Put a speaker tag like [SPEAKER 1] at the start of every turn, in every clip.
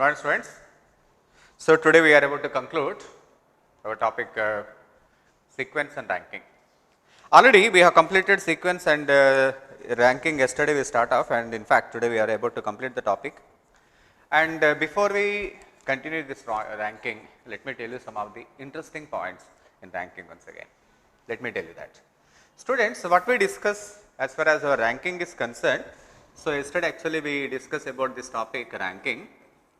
[SPEAKER 1] morning, students. So today we are about to conclude our topic sequence and ranking. Already we have completed sequence and ranking yesterday we start off, and in fact today we are able to complete the topic. And before we continue this ranking, let me tell you some of the interesting points in ranking once again. Let me tell you that. Students, what we discuss as far as our ranking is concerned, so yesterday actually we discussed about this topic ranking.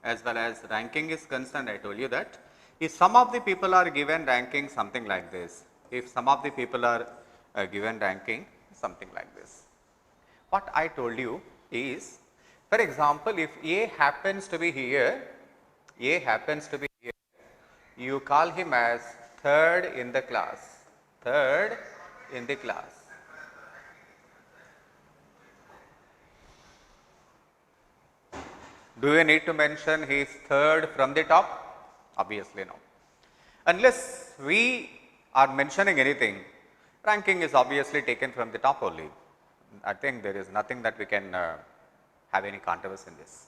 [SPEAKER 1] As well as ranking is concerned, I told you that if some of the people are given ranking something like this, if some of the people are given ranking something like this, what I told you is, for example, if A happens to be here, you call him as third in the class, third in the class. Do you need to mention he is third from the top? Obviously no. Unless we are mentioning anything, ranking is obviously taken from the top only. I think there is nothing that we can have any controversy in this.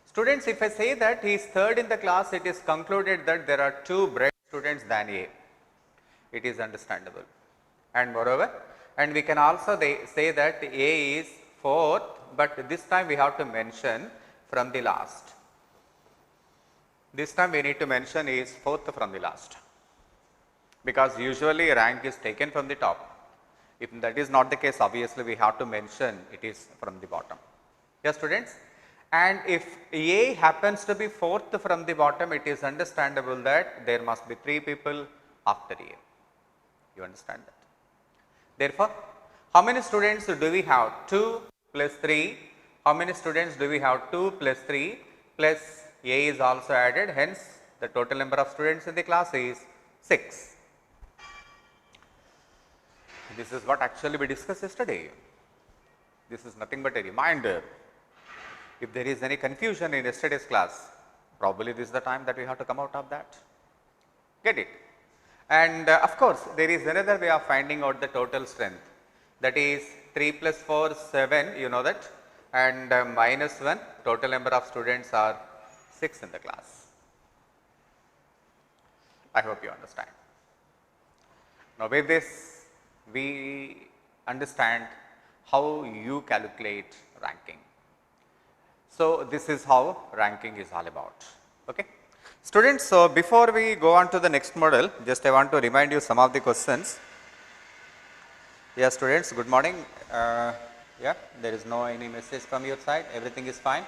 [SPEAKER 1] Students, if I say that he is third in the class, it is concluded that there are two bright students than A. It is understandable. And moreover, and we can also say that A is fourth, but this time we have to mention from the last. This time we need to mention is fourth from the last, because usually rank is taken from the top. If that is not the case, obviously we have to mention it is from the bottom. Yes, students? And if A happens to be fourth from the bottom, it is understandable that there must be three people after A. You understand that? Therefore, how many students do we have? 2 plus 3. How many students do we have? 2 plus 3 plus A is also added, hence the total number of students in the class is 6. This is what actually we discussed yesterday. This is nothing but a reminder. If there is any confusion in yesterday's class, probably this is the time that we have to come out of that. Get it? And of course, there is another way of finding out the total strength, that is 3 plus 4, 7, you know that, and minus 1, total number of students are 6 in the class. I hope you understand. Now, with this, we understand how you calculate ranking. So, this is how ranking is all about. Okay. Students, so before we go on to the next model, just I want to remind you some of the questions. Yes, students, good morning. Yeah, there is no any message from your side, everything is fine.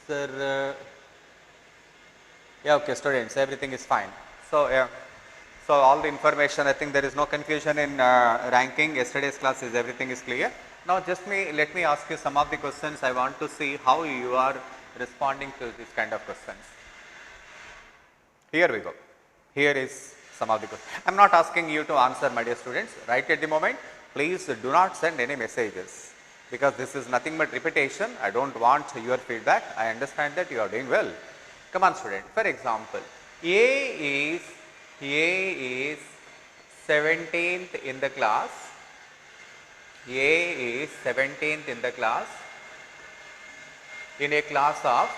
[SPEAKER 1] Sir, yeah, okay, students, everything is fine. So, so all the information, I think there is no confusion in ranking. Yesterday's class is everything is clear. Now, just let me ask you some of the questions. I want to see how you are responding to this kind of questions. Here we go. Here is some of the questions. I am not asking you to answer, my dear students, right at the moment. Please do not send any messages, because this is nothing but repetition. I do not want your feedback. I understand that you are doing well. Come on, student. For example, A is 17th in the class. A is 17th in the class in a class of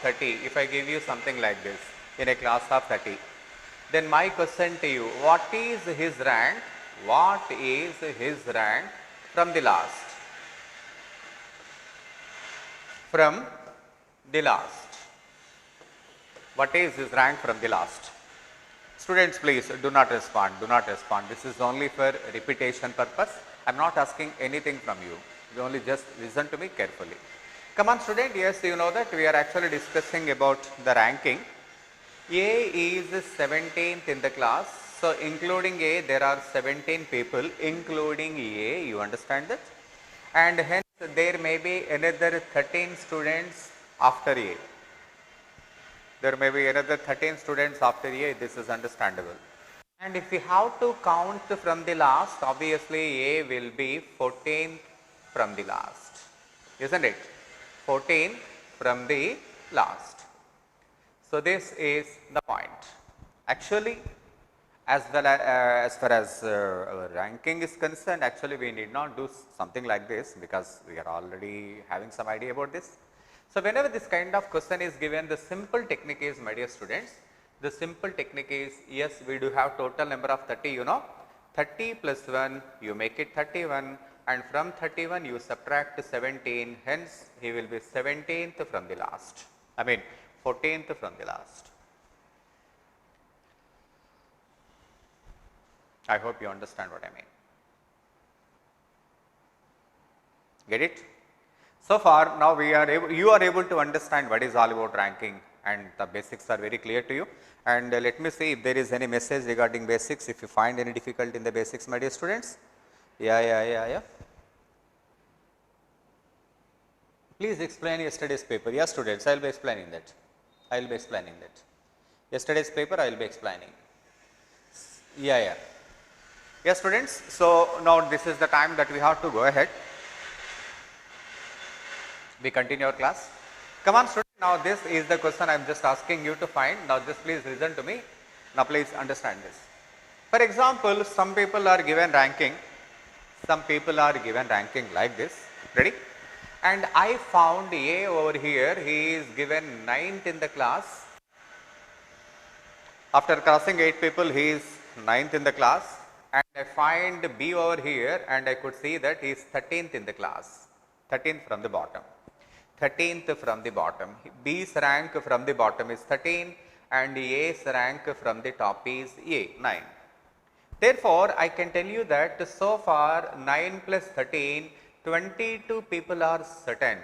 [SPEAKER 1] 30. If I give you something like this, in a class of 30, then my question to you, what is his rank? What is his rank from the last? From the last. What is his rank from the last? Students, please do not respond, do not respond. This is only for repetition purpose. I am not asking anything from you. You only just listen to me carefully. Come on, student. Yes, you know that we are actually discussing about the ranking. A is 17th in the class. So, including A, there are 17 people, including A, you understand that? And hence, there may be another 13 students after A. There may be another 13 students after A, this is understandable. And if we have to count from the last, obviously A will be 14th from the last, isn't it? 14 from the last. So, this is the point. Actually, as far as our ranking is concerned, actually we need not do something like this because we are already having some idea about this. So, whenever this kind of question is given, the simple technique is, my dear students, the simple technique is, yes, we do have total number of 30, you know, 30 plus 1, you make it 31, and from 31 you subtract 17, hence he will be 17th from the last, I mean 14th from the last. I hope you understand what I mean. Get it? So far, now you are able to understand what is all about ranking, and the basics are very clear to you. And let me see if there is any message regarding basics, if you find any difficulty in the basics, my dear students. Yeah. Please explain yesterday's paper. Yes, students, I will be explaining that. Yesterday's paper I will be explaining. Yeah. Yes, students. So, now this is the time that we have to go ahead. We continue our class. Come on, students. Now, this is the question I am just asking you to find. Now, just please listen to me. Now, please understand this. For example, some people are given ranking. Some people are given ranking like this. Ready? And I found A over here. He is given 9th in the class. After crossing 8 people, he is 9th in the class. And I find B over here, and I could see that he is 13th in the class. 13th from the bottom. 13th from the bottom. B's rank from the bottom is 13 and A's rank from the top is 9. Therefore, I can tell you that so far 9 plus 13, 22 people are certain.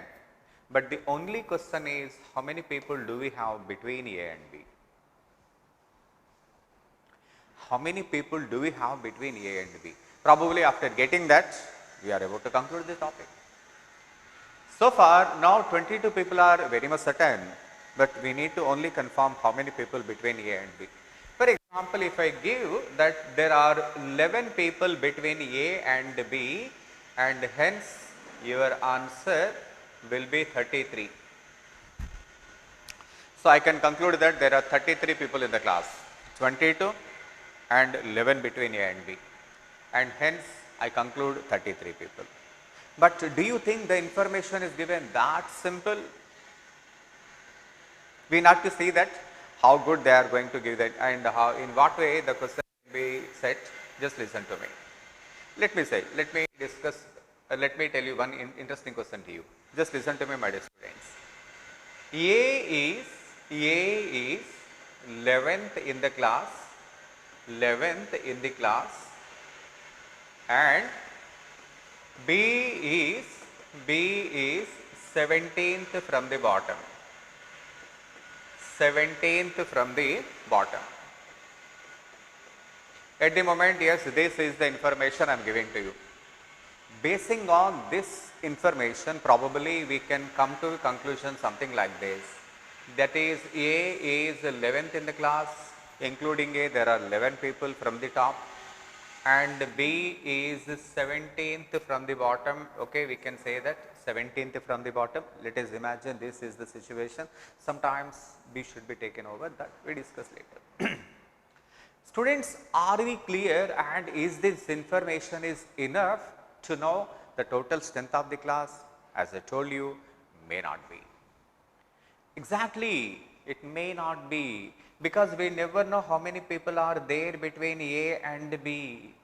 [SPEAKER 1] But the only question is, how many people do we have between A and B? How many people do we have between A and B? Probably after getting that, we are able to conclude the topic. So far, now 22 people are very much certain, but we need to only confirm how many people between A and B. For example, if I give that there are 11 people between A and B, and hence your answer will be 33. So, I can conclude that there are 33 people in the class, 22 and 11 between A and B, and hence I conclude 33 people. But do you think the information is given that simple? We need to see that how good they are going to give that, and how, in what way the question will be set. Just listen to me. Let me tell you one interesting question to you. Just listen to me, my dear students. A is 11th in the class, and B is 17th from the bottom. 17th from the bottom. At the moment, yes, this is the information I am giving to you. Basing on this information, probably we can come to a conclusion something like this. That is, A is 11th in the class, including A, there are 11 people from the top, and B is 17th from the bottom. Okay, we can say that 17th from the bottom. Let us imagine this is the situation. Sometimes B should be taken over, that we discuss later. Students, are we clear, and is this information is enough to know the total strength of the class? As I told you, may not be. Exactly, it may not be, because we never know how many people are there between A and B.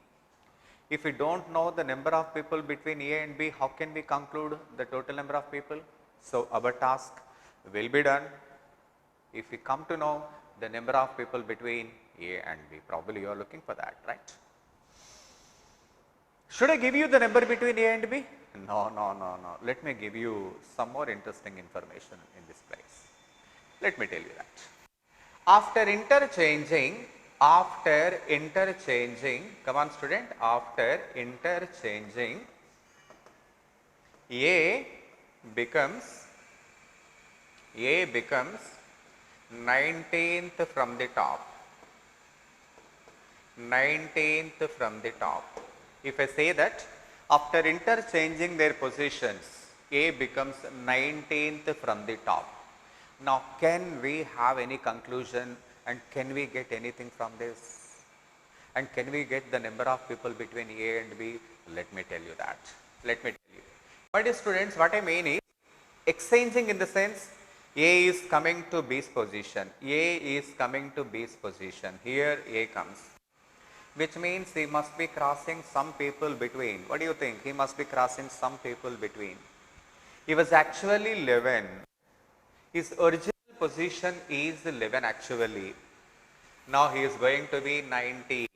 [SPEAKER 1] If we do not know the number of people between A and B, how can we conclude the total number of people? So, our task will be done if we come to know the number of people between A and B. Probably you are looking for that, right? Should I give you the number between A and B? No. Let me give you some more interesting information in this place. Let me tell you that. After interchanging, come on student, after interchanging, A becomes 19th from the top. 19th from the top. If I say that after interchanging their positions, A becomes 19th from the top. Now, can we have any conclusion, and can we get anything from this? And can we get the number of people between A and B? Let me tell you that. Let me tell you. My dear students, what I mean is exchanging in the sense A is coming to B's position. A is coming to B's position. Here A comes, which means he must be crossing some people between. What do you think? He must be crossing some people between. He was actually 11. His original position is 11 actually. Now he is going to be 19.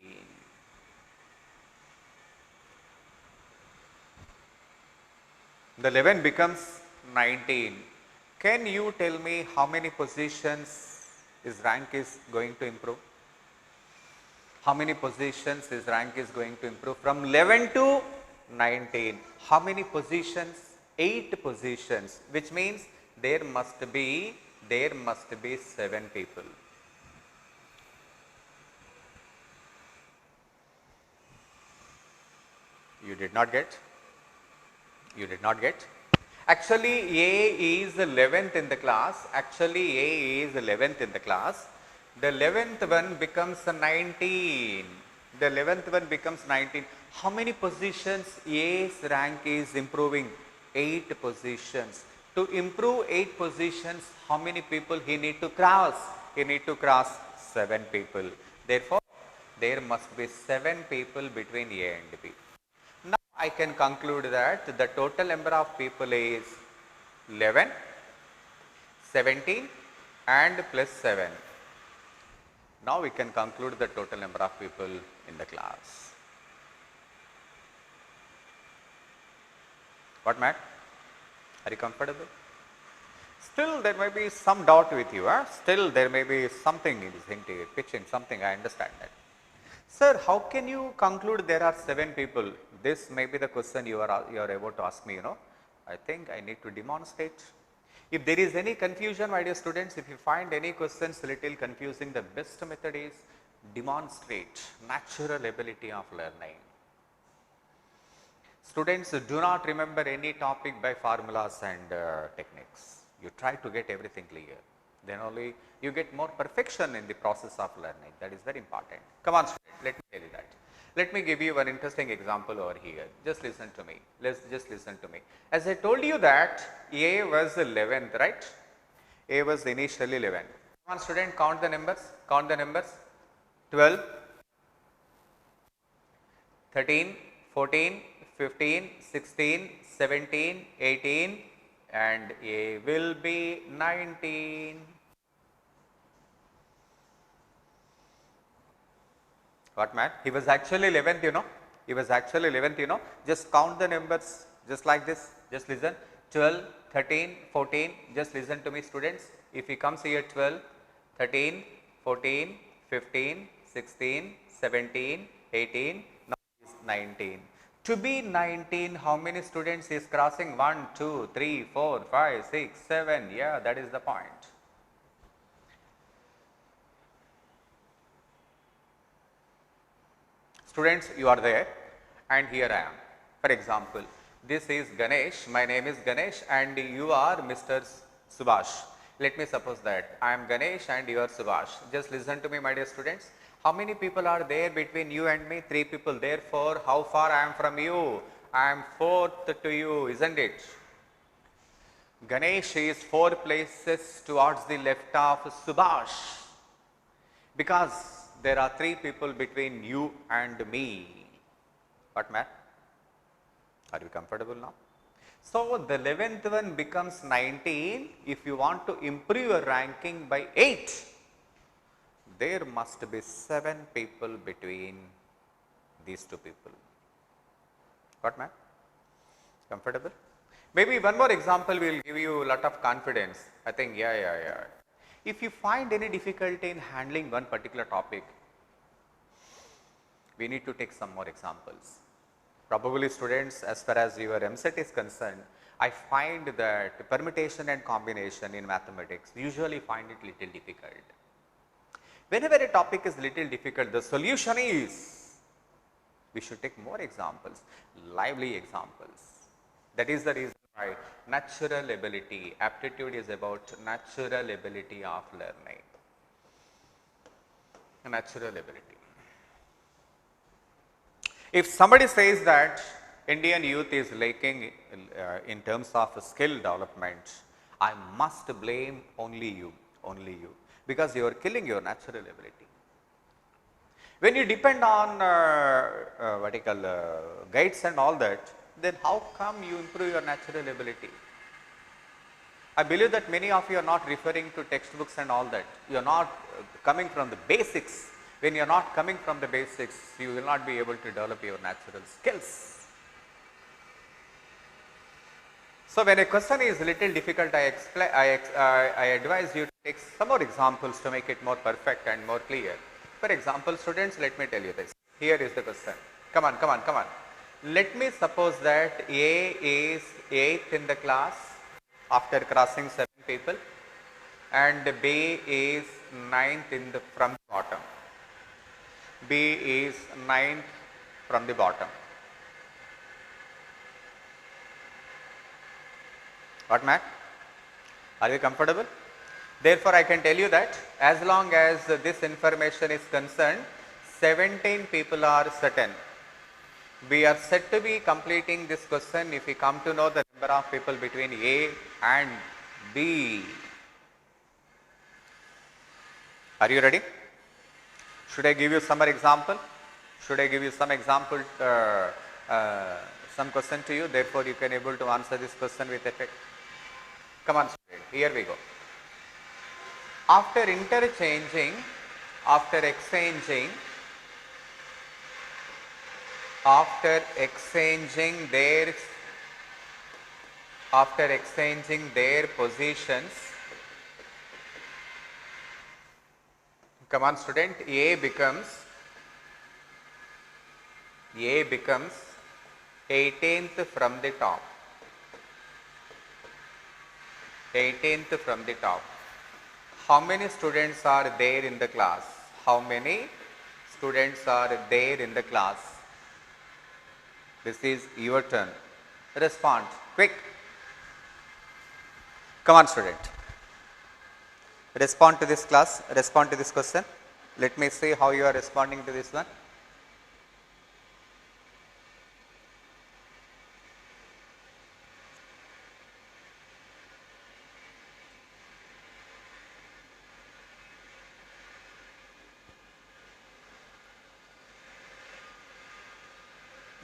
[SPEAKER 1] The 11 becomes 19. Can you tell me how many positions his rank is going to improve? How many positions his rank is going to improve from 11 to 19? How many positions? 8 positions, which means there must be 7 people. You did not get? You did not get? Actually, A is 11th in the class. Actually, A is 11th in the class. The 11th one becomes 19. The 11th one becomes 19. How many positions A's rank is improving? 8 positions. To improve 8 positions, how many people he need to cross? He need to cross 7 people. Therefore, there must be 7 people between A and B. Now, I can conclude that the total number of people is 11, 17 and plus 7. Now, we can conclude the total number of people in the class. What, Matt? Are you comfortable? Still there may be some doubt with you. Still there may be something is hinting, pitching something, I understand that. Sir, how can you conclude there are 7 people? This may be the question you are about to ask me, I think I need to demonstrate. If there is any confusion, my dear students, if you find any questions little confusing, the best method is demonstrate natural ability of learning. Students, do not remember any topic by formulas and techniques. You try to get everything clear. Then only you get more perfection in the process of learning. That is very important. Come on, student, let me tell you that. Let me give you one interesting example over here. Just listen to me. Just listen to me. As I told you that A was 11th, right? A was initially 11. Come on, student, count the numbers. Count the numbers. 12, 13, 14, 15, 16, 17, 18 and A will be 19. What, man? He was actually 11th, He was actually 11th, Just count the numbers just like this. Just listen. 12, 13, 14. Just listen to me, students. If he comes here 12, 13, 14, 15, 16, 17, 18, now he is 19. To be 19, how many students is crossing? 1, 2, 3, 4, 5, 6, 7. Yeah, that is the point. Students, you are there and here I am. For example, this is Ganesh, my name is Ganesh and you are Mr. Subhash. Let me suppose that I am Ganesh and you are Subhash. Just listen to me, my dear students. How many people are there between you and me? 3 people. Therefore, how far I am from you? I am 4th to you, isn't it? Ganesh is 4 places towards the left of Subhash because there are 3 people between you and me. What, Matt? Are you comfortable now? So, the 11th one becomes 19. If you want to improve your ranking by 8, there must be 7 people between these 2 people. Got, man? Comfortable? Maybe one more example will give you a lot of confidence. I think, yeah. If you find any difficulty in handling one particular topic, we need to take some more examples. Probably students, as far as your MSET is concerned, I find that permutation and combination in mathematics usually find it little difficult. Whenever a topic is little difficult, the solution is we should take more examples, lively examples. That is the reason why natural ability, aptitude is about natural ability of learning. Natural ability. If somebody says that Indian youth is lacking in terms of skill development, I must blame only you, because you are killing your natural ability. When you depend on what you call guides and all that, then how come you improve your natural ability? I believe that many of you are not referring to textbooks and all that. You are not coming from the basics. When you are not coming from the basics, you will not be able to develop your natural skills. So, when a question is little difficult, I advise you to take some more examples to make it more perfect and more clear. For example, students, let me tell you this. Here is the question. Come on. Let me suppose that A is 8th in the class after crossing 7 people, and B is 9th in the from the bottom. B is 9th from the bottom. What, Mac? Are you comfortable? Therefore, I can tell you that as long as this information is concerned, 17 people are certain. We are said to be completing this question if we come to know the number of people between A and B. Are you ready? Should I give you some example? Should I give you some example, some question to you? Therefore, you can able to answer this question with effect. Come on, student. Here we go. After exchanging their positions, come on, student, A becomes 18th from the top. 18th from the top. How many students are there in the class? How many students are there in the class? This is your turn. Respond quick. Come on, student. Respond to this class. Respond to this question. Let me see how you are responding to this one.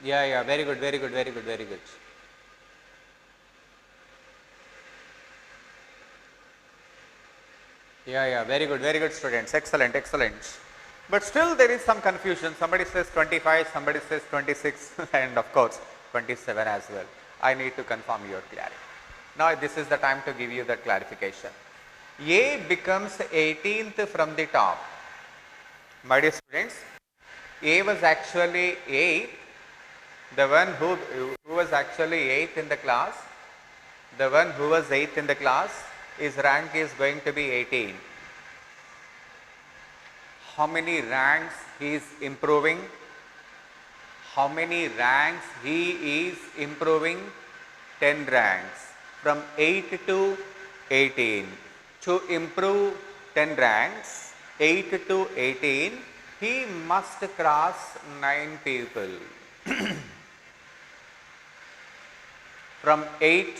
[SPEAKER 1] Yeah, very good. Yeah, very good students, excellent. But still there is some confusion. Somebody says 25, somebody says 26 and of course 27 as well. I need to confirm your clarity. Now this is the time to give you that clarification. A becomes 18th from the top. My dear students, A was actually 8th. The one who was actually 8th in the class, his rank is going to be 18. How many ranks he is improving? 10 ranks from 8 to 18. To improve 10 ranks, 8 to 18, he must cross 9 people. From 8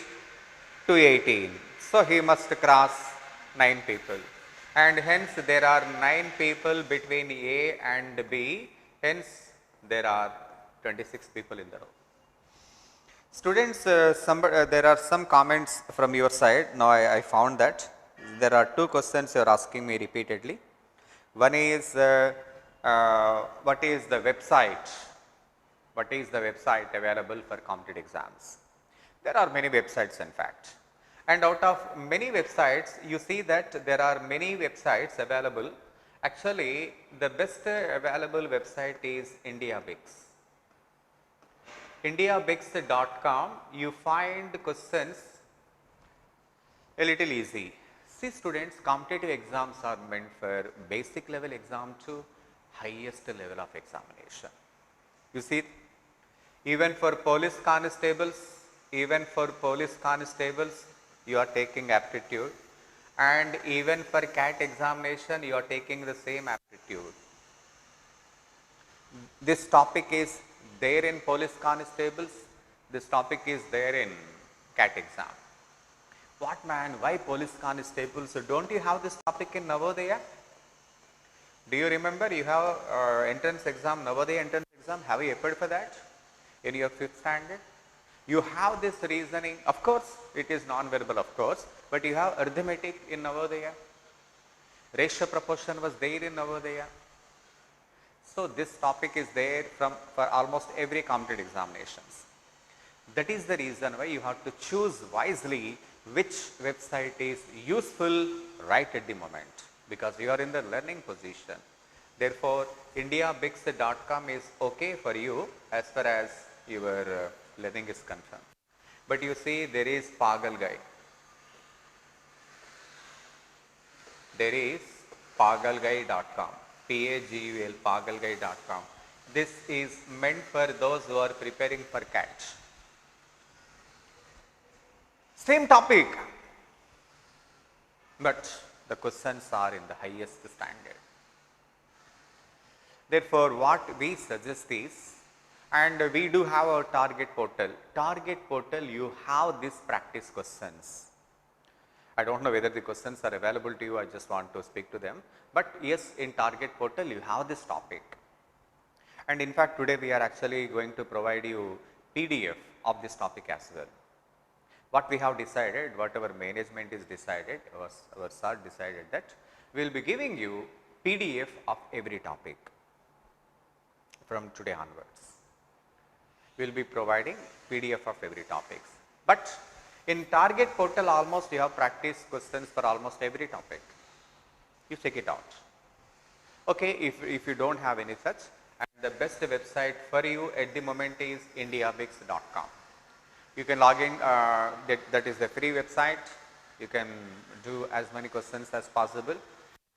[SPEAKER 1] to 18. So, he must cross 9 people, and hence there are 9 people between A and B, hence there are 26 people in the row. Students, there are some comments from your side. Now, I found that there are 2 questions you are asking me repeatedly. One is what is the website? What is the website available for competitive exams? There are many websites in fact, and out of many websites you see that there are many websites available. Actually, the best available website is IndiaBix. IndiaBix.com, you find questions a little easy. See students, competitive exams are meant for basic level exam to highest level of examination. You see, even for police constables, you are taking aptitude, and even for CAT examination you are taking the same aptitude. This topic is there in police constables, this topic is there in CAT exam. What man, why police constables? Don't you have this topic in Navodaya? Do you remember you have entrance exam, Navodaya entrance exam? Have you applied for that in your 5th standard? You have this reasoning, of course, it is non-verbal, of course, but you have arithmetic in Navodaya. Ratio proportion was there in Navodaya. So this topic is there for almost every competitive examinations. That is the reason why you have to choose wisely which website is useful right at the moment, because you are in the learning position. Therefore, indiabix.com is okay for you as far as your learning is concerned. But you see, there is Pagalgai. There is pagalgai.com, P-A-G-U-L, pagalgai.com. This is meant for those who are preparing for CAT. Same topic, but the questions are in the highest standard. Therefore, what we suggest is, and we do have our target portal. Target portal, you have these practice questions. I don't know whether the questions are available to you, I just want to speak to them. But yes, in target portal, you have this topic. And in fact, today we are actually going to provide you PDF of this topic as well. What we have decided, what our management is decided, our sir decided that we will be giving you PDF of every topic from today onwards. We will be providing PDF of every topic. But in target portal, almost you have practice questions for almost every topic. You check it out. Okay, if you don't have any such, and the best website for you at the moment is indiabix.com. You can log in, that is the free website. You can do as many questions as possible.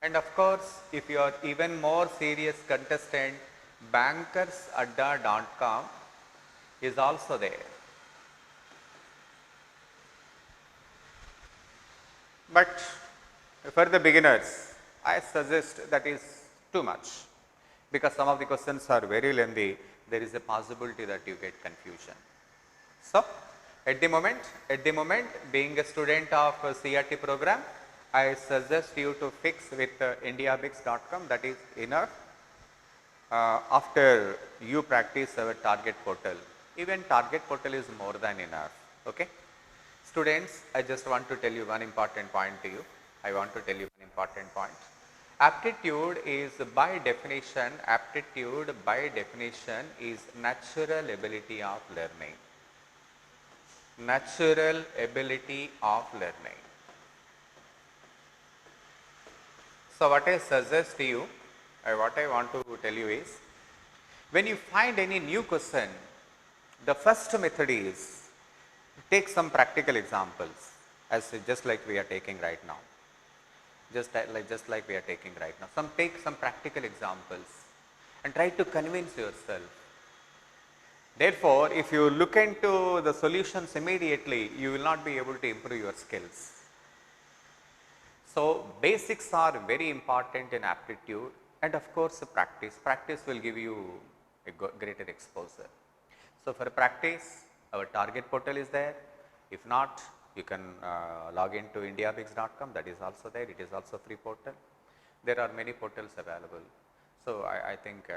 [SPEAKER 1] And of course, if you are even more serious contestant, bankersadda.com is also there. But for the beginners, I suggest that is too much, because some of the questions are very lengthy. There is a possibility that you get confusion. So, at the moment, being a student of CRT program, I suggest you to fix with indiabix.com. That is enough. After you practice our target portal, even target portal is more than enough. Okay, students, I just want to tell you one important point to you. Aptitude is by definition, is natural ability of learning. Natural ability of learning. So what I suggest to you, what I want to tell you is, when you find any new question, the first method is take some practical examples, as just like we are taking right now. Just like we are taking right now. Take some practical examples and try to convince yourself. Therefore, if you look into the solutions immediately, you will not be able to improve your skills. So, basics are very important in aptitude, and of course, practice. Practice will give you a greater exposure. So, for practice, our target portal is there. If not, you can log into indiabix.com, that is also there. It is also free portal. There are many portals available. So, I think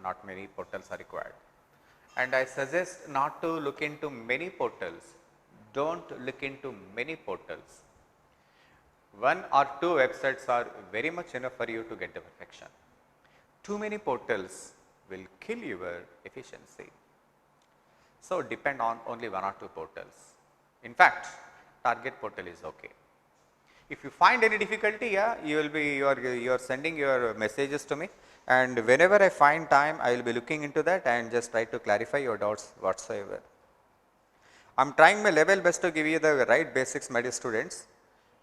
[SPEAKER 1] not many portals are required. And I suggest not to look into many portals. Don't look into many portals. One or two websites are very much enough for you to get the perfection. Too many portals will kill your efficiency. So, depend on only one or two portals. In fact, target portal is okay. If you find any difficulty, you are sending your messages to me, and whenever I find time, I will be looking into that and just try to clarify your doubts whatsoever. I am trying my level best to give you the right basics, my dear students,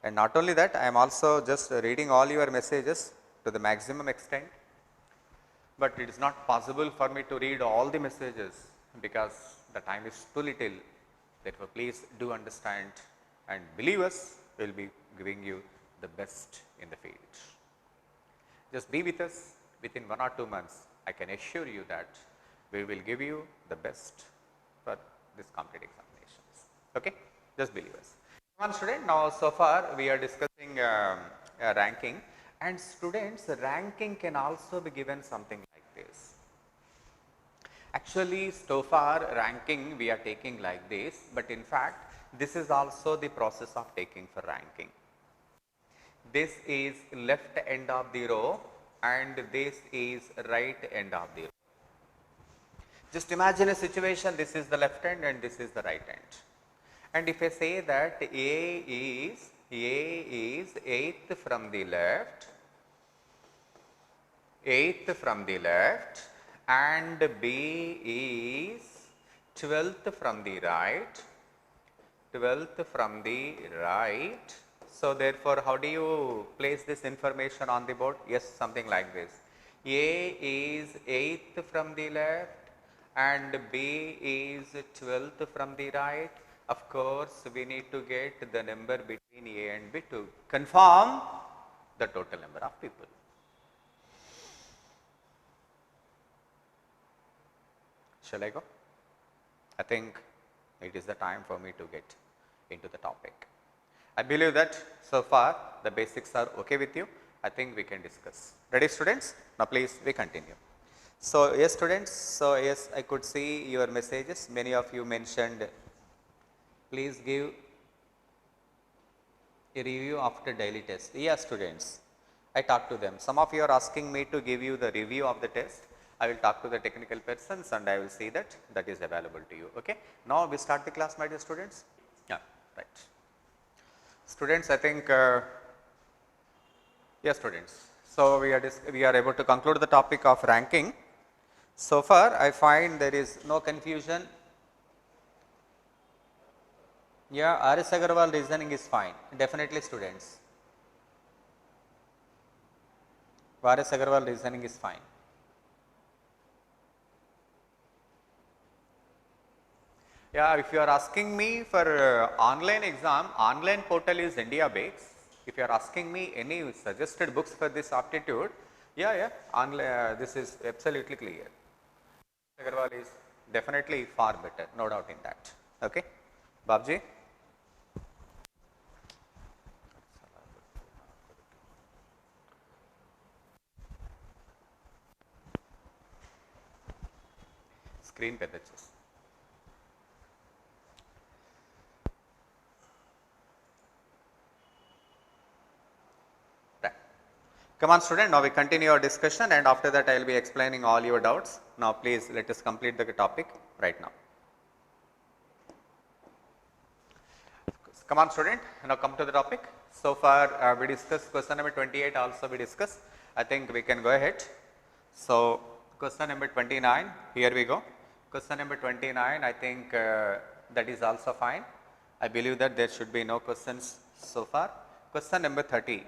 [SPEAKER 1] and not only that, I am also just reading all your messages to the maximum extent, but it is not possible for me to read all the messages because the time is too little. Therefore, please do understand and believe us, we will be giving you the best in the field. Just be with us. Within 1 or 2 months, I can assure you that We will give you the best for this competitive examinations. Okay, just believe us. Come on, student. Now, so far we are discussing ranking, and students, ranking can also be given something like this. Actually, so far ranking we are taking like this, but in fact this is also the process of taking for ranking. This is left end of the row and this is right end of the row. Just imagine a situation, this is the left end and this is the right end. And if I say that A is 8th from the left, 8th from the left, and B is 12th from the right, 12th from the right. So, therefore, how do you place this information on the board? Yes, something like this. A is 8th from the left and B is 12th from the right. Of course, we need to get the number between A and B to confirm the total number of people. Shall I go? I think it is the time for me to get into the topic. I believe that so far the basics are okay with you. I think we can discuss. Ready, students? Now please we continue. So yes, students, so yes, I could see your messages. Many of you mentioned, please give a review after daily test. Yes, students, I talked to them. Some of you are asking me to give you the review of the test. I will talk to the technical persons and I will see that that is available to you. Okay. Now we start the class, my dear students. Yeah, right. Students, I think, yes, students. So we are able to conclude the topic of ranking. So far, I find there is no confusion. Yeah, R.S. Agarwal reasoning is fine. Definitely, students. R.S. Agarwal reasoning is fine. Yeah, if you are asking me for online exam, online portal is India Bakes. If you are asking me any suggested books for this aptitude, yeah, online, this is absolutely clear. Agarwal is definitely far better, no doubt in that. Okay, Babji. Screen పెద్ద చేసి Come on, student, now we continue our discussion and after that I will be explaining all your doubts. Now please let us complete the topic right now. Come on, student, now come to the topic. So far we discussed question number 28 also we discussed. I think we can go ahead. So question number 29, here we go. Question number 29, I think that is also fine. I believe that there should be no questions so far. Question number 30.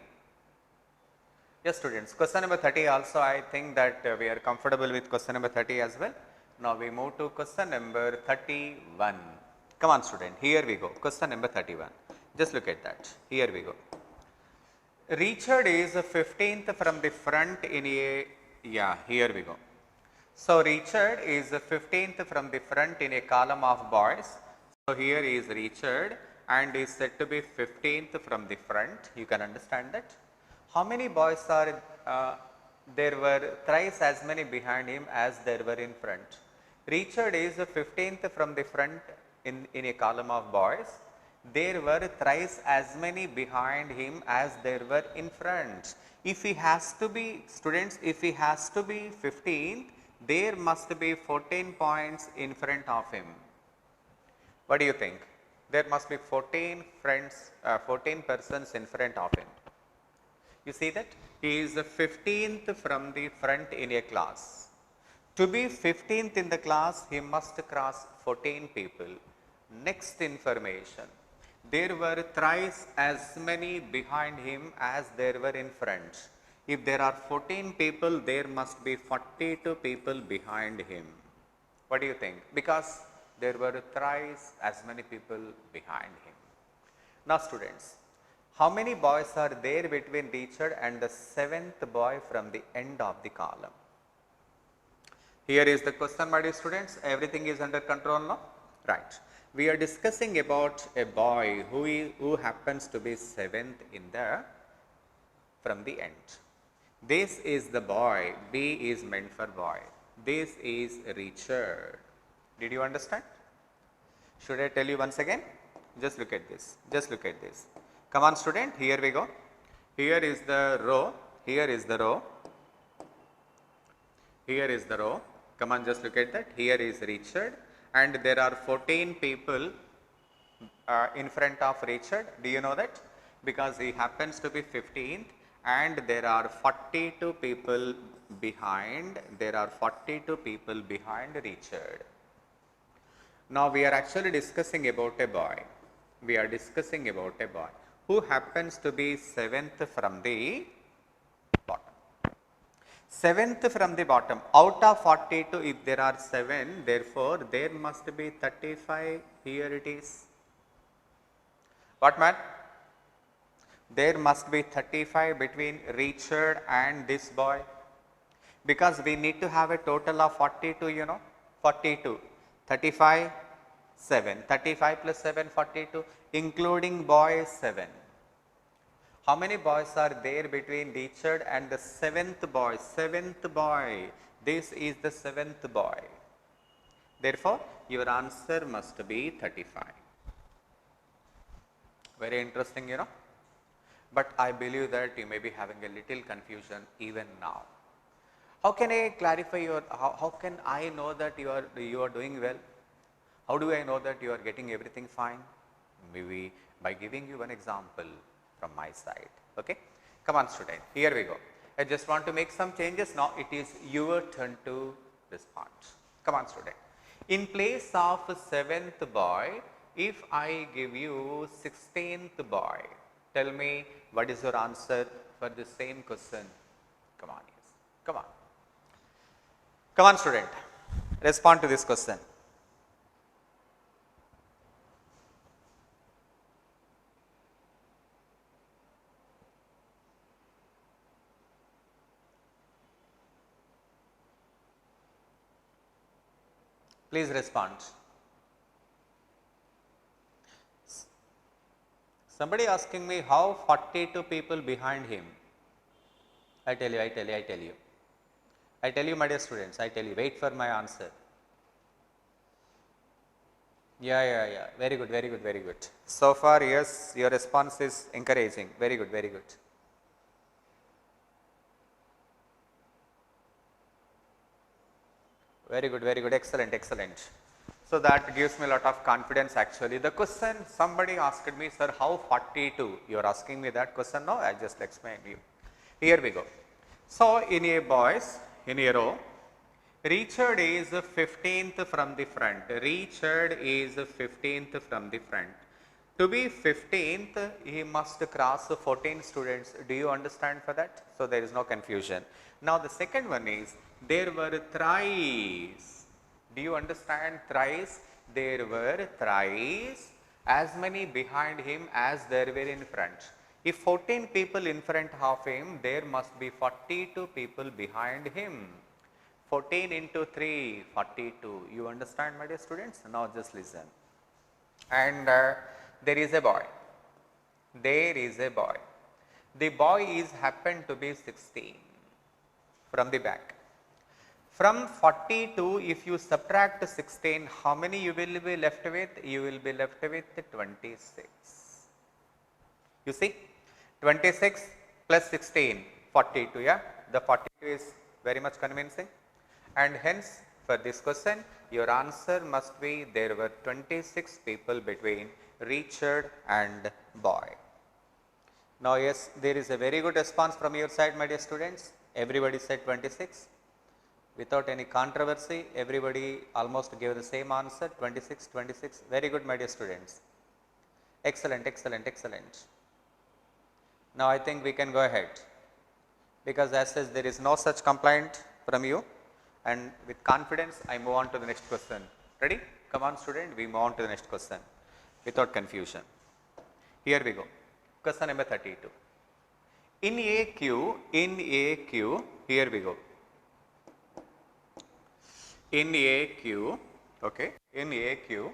[SPEAKER 1] Yes, students, question number 30 also I think that we are comfortable with question number 30 as well. Now we move to question number 31. Come on, student, here we go. Question number 31. Just look at that. Here we go. Richard is 15th from the front in a, yeah, here we go. So Richard is 15th from the front in a column of boys. So here is Richard and is said to be 15th from the front. You can understand that. How many boys are there were thrice as many behind him as there were in front. Richard is 15th from the front in a column of boys. There were thrice as many behind him as there were in front. If he has to be, students, if he has to be 15th, there must be 14 points in front of him. What do you think? There must be 14 persons in front of him. You see that he is the 15th from the front in a class. To be 15th in the class, he must cross 14 people. Next information, there were thrice as many behind him as there were in front. If there are 14 people, there must be 42 people behind him. What do you think? Because there were thrice as many people behind him. Now, students, how many boys are there between Richard and the 7th boy from the end of the column? Here is the question, my dear students. Everything is under control now? Right. We are discussing about a boy who happens to be seventh in the from the end. This is the boy. B is meant for boy. This is Richard. Did you understand? Should I tell you once again? Just look at this. Just look at this. Come on, student. Here we go. Here is the row. Here is the row. Here is the row. Come on, just look at that. Here is Richard, and there are 14 people in front of Richard. Do you know that? Because he happens to be 15th, and there are 42 people behind. There are 42 people behind Richard. Now we are actually discussing about a boy. We are discussing about a boy who happens to be 7th from the bottom. 7th from the bottom. Out of 42, if there are 7, therefore there must be 35. Here it is. What, man? There must be 35 between Richard and this boy, because we need to have a total of 42, you know, 42, 35, 7, 35 plus 7, 42, including boy 7. How many boys are there between Richard and the 7th boy? 7th boy. This is the 7th boy. Therefore, your answer must be 35. Very interesting, you know. But I believe that you may be having a little confusion even now. How can I clarify your, how can I know that you are doing well? How do I know that you are getting everything fine? Maybe by giving you one example from my side. Okay. Come on, student. Here we go. I just want to make some changes. Now it is your turn to respond. Come on, student. In place of 7th boy, if I give you 16th boy, tell me what is your answer for the same question. Come on, yes. Come on. Come on, student. Respond to this question. Please respond. Somebody asking me how 42 people behind him. I tell you, my dear students, I tell you, wait for my answer. Yeah. Very good. So far, yes, your response is encouraging. Very good. Very good. Excellent. So that gives me a lot of confidence actually. The question somebody asked me, sir, how 42? You are asking me that question now? I just explained you. Here we go. So in a boys, in a row, Richard is 15th from the front. Richard is 15th from the front. To be 15th, he must cross 14 students. Do you understand for that? So there is no confusion. Now the second one is, there were thrice. Do you understand thrice? There were thrice as many behind him as there were in front. If 14 people in front of him, there must be 42 people behind him. 14 into 3, 42. You understand, my dear students? Now just listen. And there is a boy. There is a boy. The boy is happened to be 16 from the back. From 42, if you subtract 16, how many you will be left with? You will be left with 26. You see, 26 plus 16, 42, yeah? The 42 is very much convincing. And hence, for this question, your answer must be, there were 26 people between Richard and boy. Now, yes, there is a very good response from your side, my dear students. Everybody said 26. Without any controversy, everybody almost gave the same answer, 26. Very good, my dear students. Excellent. Now, I think we can go ahead, because as such there is no such complaint from you, and with confidence I move on to the next question. Ready? Come on, student, we move on to the next question without confusion. Here we go. Question number 32. In a queue, here we go. in AQ, okay, in AQ,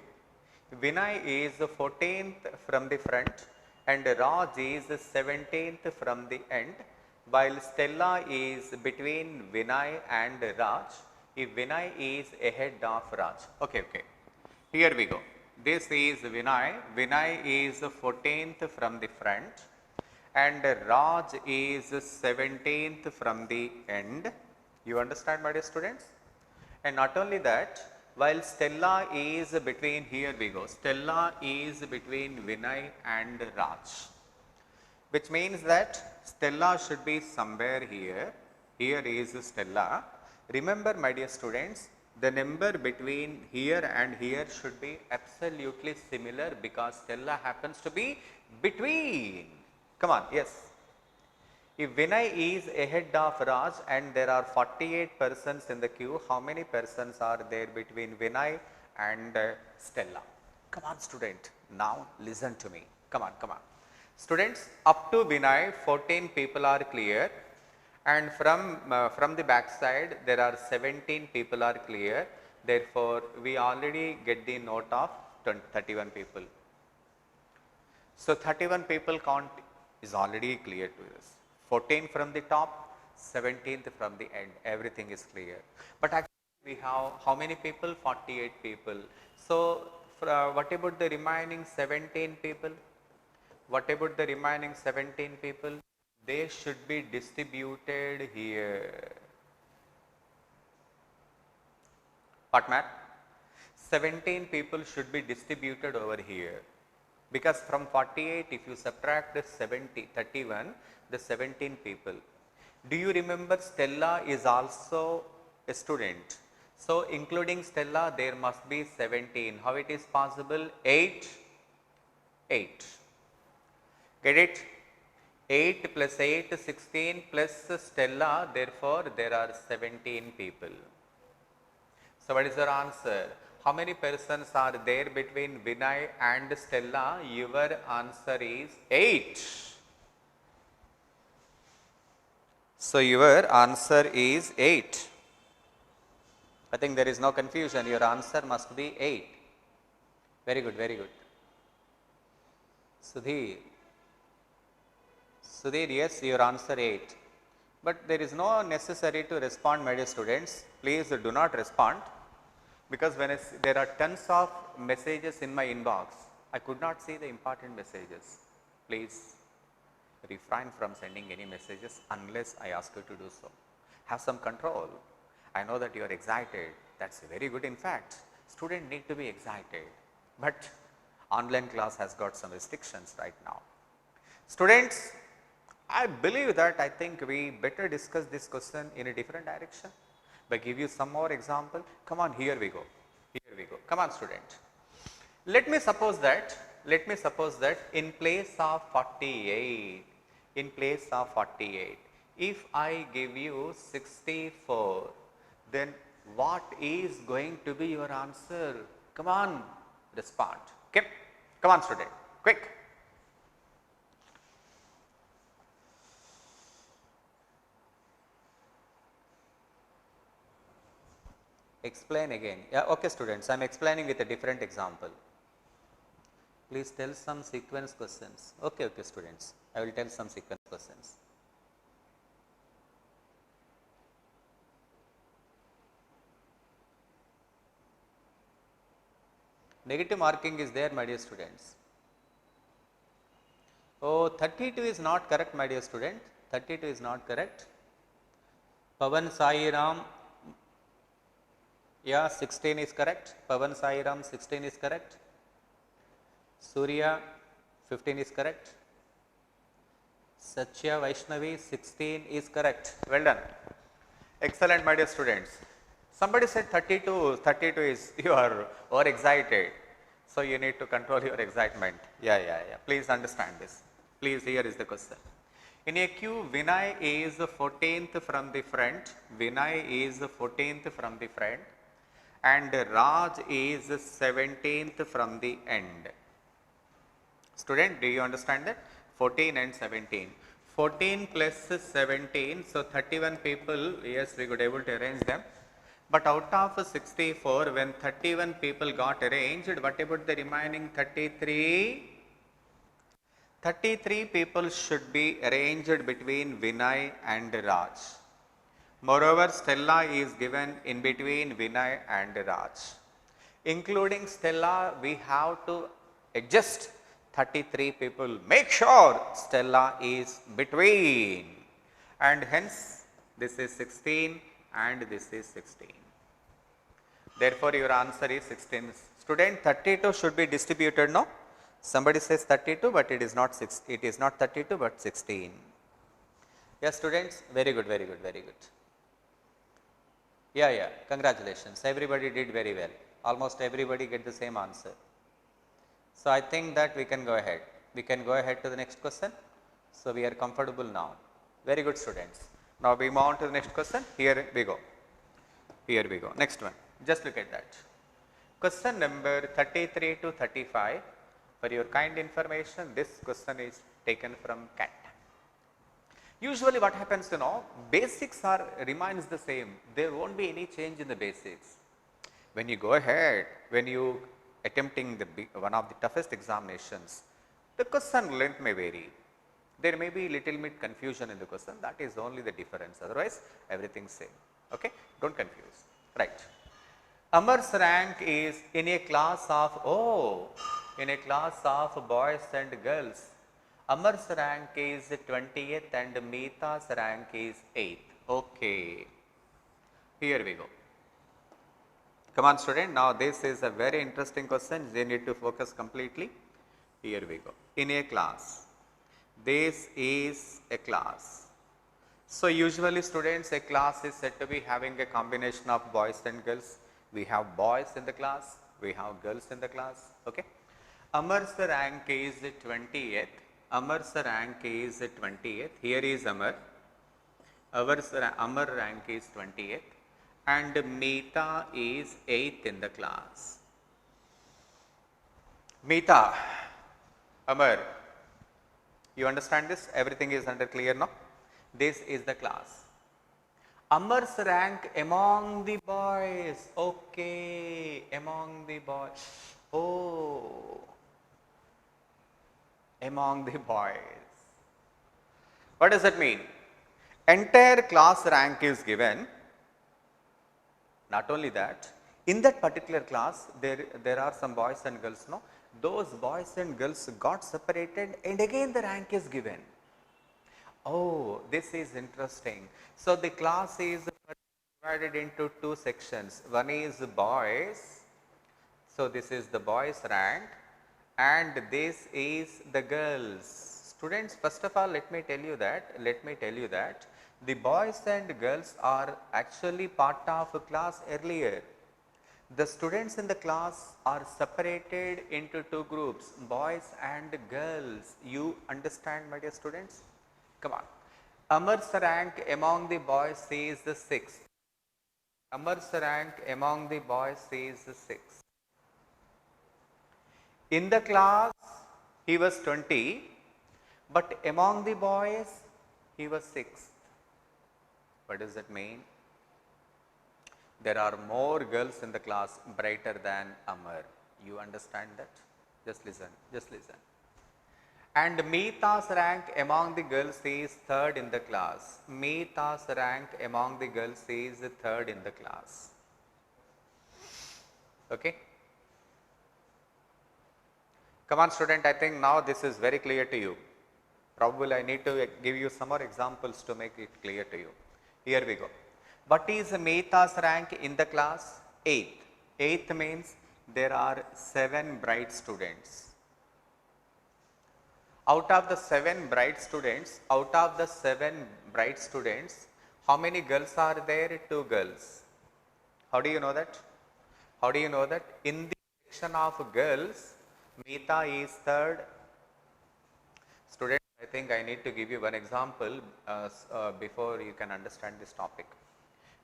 [SPEAKER 1] Vinay is 14th from the front and Raj is 17th from the end, while Stella is between Vinay and Raj. If Vinay is ahead of Raj, okay, okay. Here we go. This is Vinay. Vinay is 14th from the front and Raj is 17th from the end. You understand, my dear students? And not only that, while Stella is between, here we go, Stella is between Vinay and Raj, which means that Stella should be somewhere here. Here is Stella. Remember, my dear students, the number between here and here should be absolutely similar because Stella happens to be between. Come on, yes. If Vinay is ahead of Raj and there are 48 persons in the queue, how many persons are there between Vinay and Stella? Come on, student. Now listen to me. Come on, come on. Students, up to Vinay, 14 people are clear, and from the back side there are 17 people are clear. Therefore, we already get the note of 31 people. So 31 people count is already clear to us. 14 from the top, 17th from the end, everything is clear. But actually we have how many people? 48 people. So what about the remaining 17 people? What about the remaining 17 people? They should be distributed here. What, Matt? 17 people should be distributed over here. Because from 48, if you subtract the 31, the 17 people. Do you remember Stella is also a student? So, including Stella, there must be 17. How it is possible? 8. Get it? 8 plus 8, 16 plus Stella, therefore, there are 17 people. So, what is your answer? How many persons are there between Vinay and Stella? Your answer is 8. So, your answer is 8. I think there is no confusion. Your answer must be 8. Very good, very good. Sudhir, yes, your answer 8. But there is no necessary to respond, my dear students. Please do not respond. Because when there are tons of messages in my inbox, I could not see the important messages. Please refrain from sending any messages unless I ask you to do so. Have some control. I know that you are excited. That's very good. In fact, students need to be excited. But online class has got some restrictions right now. Students, I believe that I think we better discuss this question in a different direction. By give you some more example. Come on, here we go. Here we go. Come on, student. Let me suppose that in place of 48, if I give you 64, then what is going to be your answer? Come on, respond. Okay? Come on, student. Quick. Explain again. Yeah, okay, students. I am explaining with a different example. Please tell some sequence questions. Okay, okay, students. I will tell some sequence questions. Negative marking is there, my dear students. Oh, 32 is not correct, my dear student. 32 is not correct. Pavan Sai Ram. Yeah, 16 is correct. Pavan Sai Ram 16 is correct. Surya 15 is correct. Satya Vaishnavi 16 is correct. Well done. Excellent, my dear students. Somebody said 32. 32 is, you are over excited. So you need to control your excitement. Yeah. Please understand this. Please, here is the question. In a queue, Vinay is 14th from the front. Vinay is 14th from the front. And Raj is 17th from the end. Student, do you understand that? 14 and 17. 14 plus 17, so 31 people, yes, we could able to arrange them. But out of 64, when 31 people got arranged, what about the remaining 33? 33 people should be arranged between Vinay and Raj. Moreover, Stella is given in between Vinay and Raj. Including Stella, we have to adjust 33 people. Make sure Stella is between. And hence, this is 16 and this is 16. Therefore, your answer is 16. Student, 32 should be distributed, no? Somebody says 32, but it is not 6. It is not 32, but 16. Yes, students, very good, very good, very good. Yeah, congratulations. Everybody did very well. Almost everybody get the same answer. So, I think that we can go ahead. We can go ahead to the next question. So, we are comfortable now. Very good, students. Now, we move on to the next question. Here we go. Here we go. Next one. Just look at that. Question number 33 to 35. For your kind information, this question is taken from CAT. Usually what happens, basics remains the same. There won't be any change in the basics. When you go ahead, when you attempting one of the toughest examinations, the question length may vary. There may be little bit confusion in the question. That is only the difference. Otherwise, everything same. Okay, don't confuse. Right. Amar's rank is in a class of boys and girls. Amar's rank is 20th and Meeta's rank is 8th. Okay. Here we go. Come on, student. Now, this is a very interesting question. They need to focus completely. Here we go. In a class. This is a class. So, usually students, a class is said to be having a combination of boys and girls. We have boys in the class. We have girls in the class. Okay. Amar's rank is 20th. Amar's rank is 20th. Here is Amar. Amar rank is 20th. And Meeta is 8th in the class. Meeta, Amar, you understand this? Everything is under clear now? This is the class. Amar's rank among the boys. Okay, among the boys. Oh, among the boys. What does that mean? Entire class rank is given. Not only that, in that particular class, there are some boys and girls, no? Those boys and girls got separated and again the rank is given. Oh, this is interesting. So, the class is divided into two sections. One is boys. So, this is the boys rank and this is the girls. Students, first of all, let me tell you that the boys and girls are actually part of a class earlier. The students in the class are separated into two groups, boys and girls. You understand, my dear students? Come on. Amar's rank among the boys is the 6th. Amar's rank among the boys is the 6th. In the class, he was 20, but among the boys, he was 6th. What does that mean? There are more girls in the class brighter than Amar. You understand that? Just listen, just listen. And Meeta's rank among the girls is 3rd in the class. Meeta's rank among the girls is 3rd in the class. Okay? Come on, student, I think now this is very clear to you. Probably I need to give you some more examples to make it clear to you. Here we go. What is Meeta's rank in the class? 8th. 8th means there are 7 bright students. Out of the 7 bright students, how many girls are there? 2 girls. How do you know that? How do you know that? In the section of girls, Meeta is 3rd. Students, I think I need to give you one example before you can understand this topic.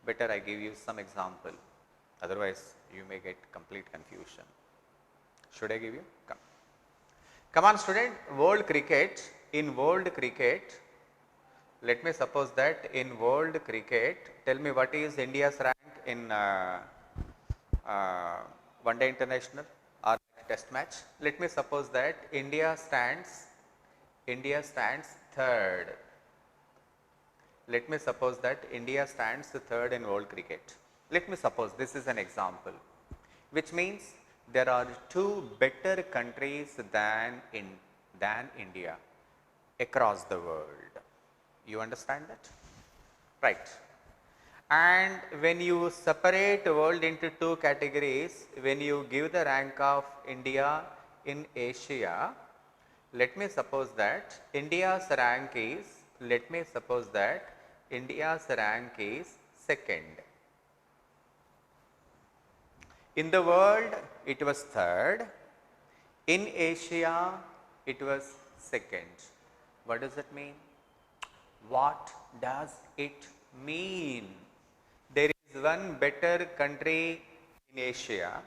[SPEAKER 1] Better I give you some example, otherwise you may get complete confusion. Should I give you? Come. Come on, student. World cricket. In world cricket, let me suppose that in world cricket, tell me what is India's rank in one day international or test match? Let me suppose that India stands third. Let me suppose that India stands third in world cricket. Let me suppose this is an example, which means there are two better countries than India across the world. You understand that? Right. And when you separate world into two categories, when you give the rank of India in Asia, let me suppose that India's rank is, second. In the world, it was third. In Asia, it was second. What does it mean? What does it mean? There is one better country in Asia.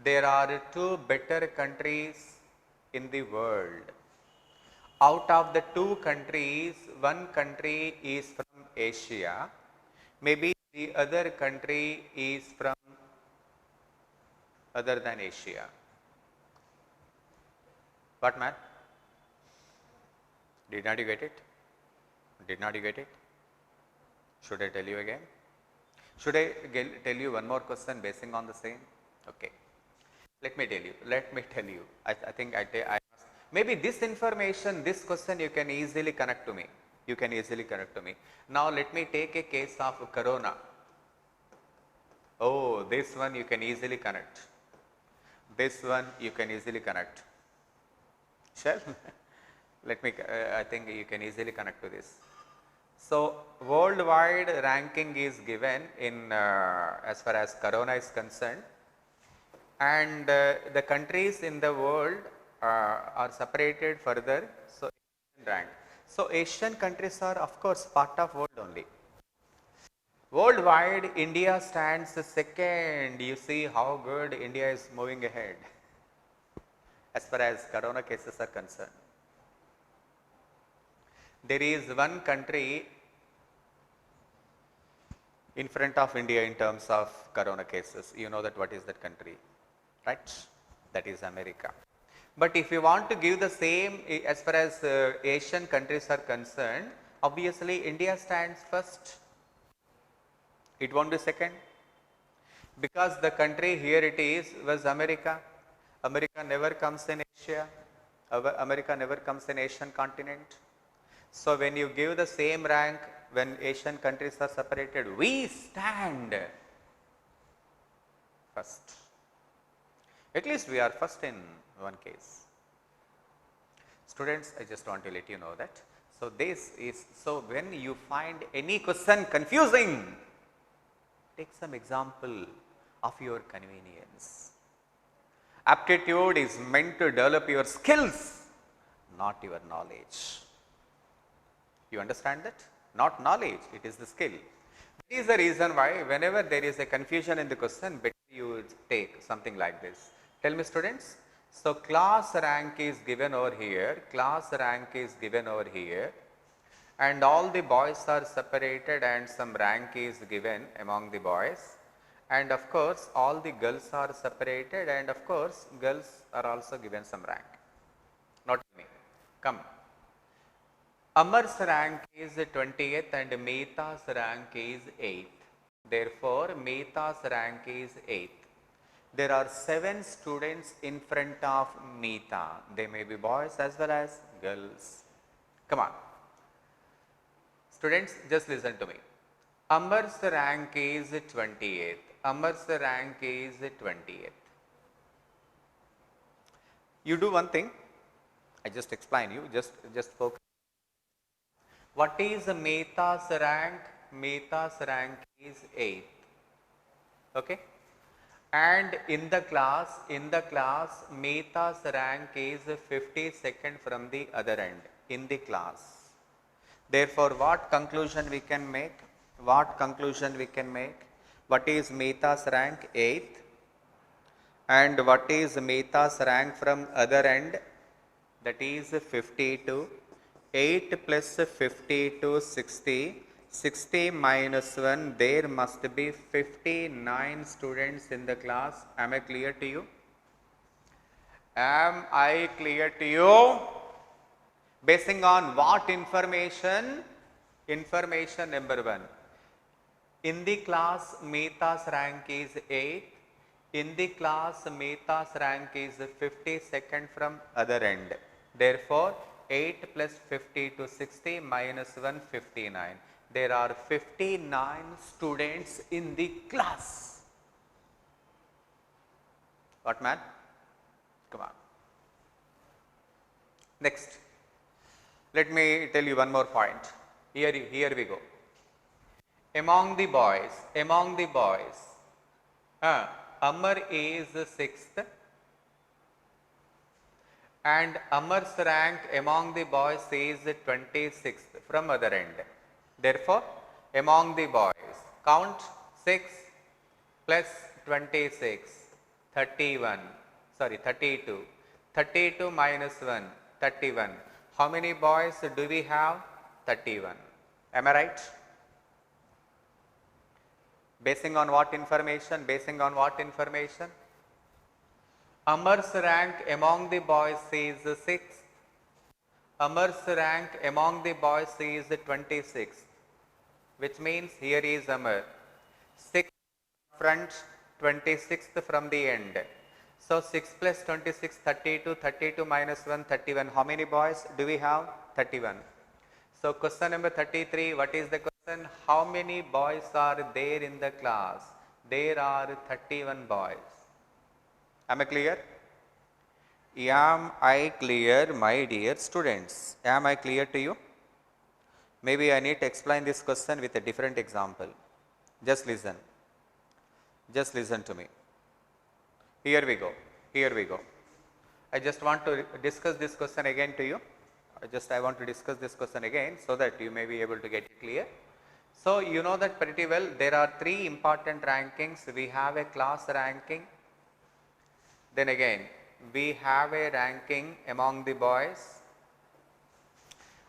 [SPEAKER 1] There are two better countries in the world. Out of the two countries, one country is from Asia. Maybe the other country is from other than Asia. What, man? Did not you get it? Did not you get it? Should I tell you again? Should I tell you one more question basing on the same? Okay. Let me tell you. I think maybe this information, this question you can easily connect to me. Now let me take a case of corona. Oh, this one you can easily connect. Shall? I think you can easily connect to this. So, worldwide ranking is given in as far as corona is concerned, and the countries in the world are separated further. So, rank. So, Asian countries are of course part of world only. Worldwide, India stands second. You see how good India is moving ahead as far as corona cases are concerned. There is one country in front of India in terms of corona cases. You know that what is that country, right? That is America. But if you want to give the same as far as Asian countries are concerned, obviously India stands first. It won't be second, because the country here it is was America. America never comes in Asia. America never comes in Asian continent. So when you give the same rank, when Asian countries are separated, we stand first. At least we are first in one case. Students, I just want to let you know that. So this is, so when you find any question confusing, take some example of your convenience. Aptitude is meant to develop your skills, not your knowledge. You understand that? Not knowledge, it is the skill. This is the reason why whenever there is a confusion in the question, better you take something like this. Tell me, students. So, class rank is given over here, and all the boys are separated and some rank is given among the boys, and of course all the girls are separated, and of course girls are also given some rank. Not me. Come. Amar's rank is 20th and Mehta's rank is 8th. Therefore, Mehta's rank is 8th. There are 7 students in front of Mehta. They may be boys as well as girls. Come on. Students, just listen to me. Amar's rank is 28th. You do one thing. I just explain you. Just focus. What is Mehta's rank? Mehta's rank is 8th. Okay. And in the class, Mehta's rank is 52nd from the other end in the class. Therefore, what conclusion we can make? What is Mehta's rank? 8th. And what is Mehta's rank from other end? That is 52. 8 plus 52, 60. 60 minus 1, there must be 59 students in the class. Am I clear to you? Am I clear to you? Basing on what information? Information number 1. In the class, Meta's rank is 8. In the class, Meta's rank is 52nd from other end. Therefore, 8 plus 50 to 60 minus 1, 59. There are 59 students in the class. What, man? Come on. Next, let me tell you one more point. Here we go. Among the boys, Amar is 6th and Amar's rank among the boys is 26th from other end. Therefore, among the boys, count 6 plus 26, 32. 32 minus 1, 31. How many boys do we have? 31. Am I right? Basing on what information? Amar's rank among the boys is 6. Amar's rank among the boys is 26, which means here is Amar. 6 front, 26th from the end. So 6 plus 26, 32, 32 minus 1, 31. How many boys do we have? 31. So question number 33, what is the question? How many boys are there in the class? There are 31 boys. Am I clear? Am I clear, my dear students? Am I clear to you? Maybe I need to explain this question with a different example. Just listen. Just listen to me. Here we go. I just want to discuss this question again to you. I want to discuss this question again so that you may be able to get it clear. So, you know that pretty well. There are 3 important rankings. We have a class ranking. Then again, we have a ranking among the boys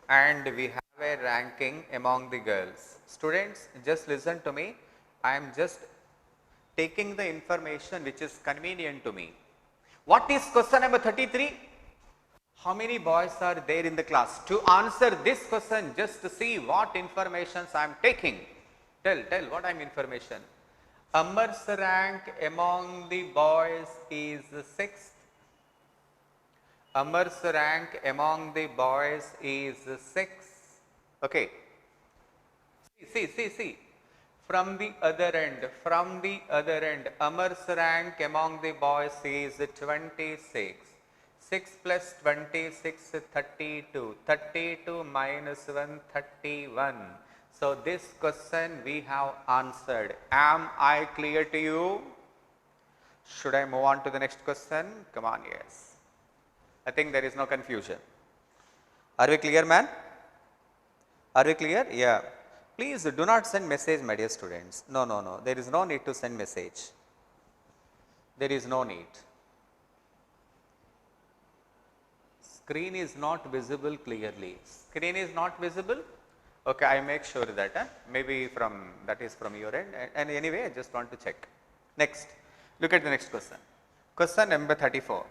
[SPEAKER 1] and we have a ranking among the girls. Students, just listen to me. I am just taking the information which is convenient to me. What is question number 33? How many boys are there in the class? To answer this question, just to see what information I am taking. Tell what I am information. Amar's rank among the boys is 6th. Amar's rank among the boys is 6th. Okay. See. From the other end, Amar's rank among the boys is 26. 6 plus 26, 32. 32 minus 1, 31. So, this question we have answered. Am I clear to you? Should I move on to the next question? Come on, yes. I think there is no confusion. Are we clear, man? Are we clear? Yeah. Please do not send message, my dear students. No. There is no need to send message. There is no need. Screen is not visible clearly. Screen is not visible? Okay, I make sure that maybe that is from your end, and anyway I just want to check. Next, look at the next question. Question number 34.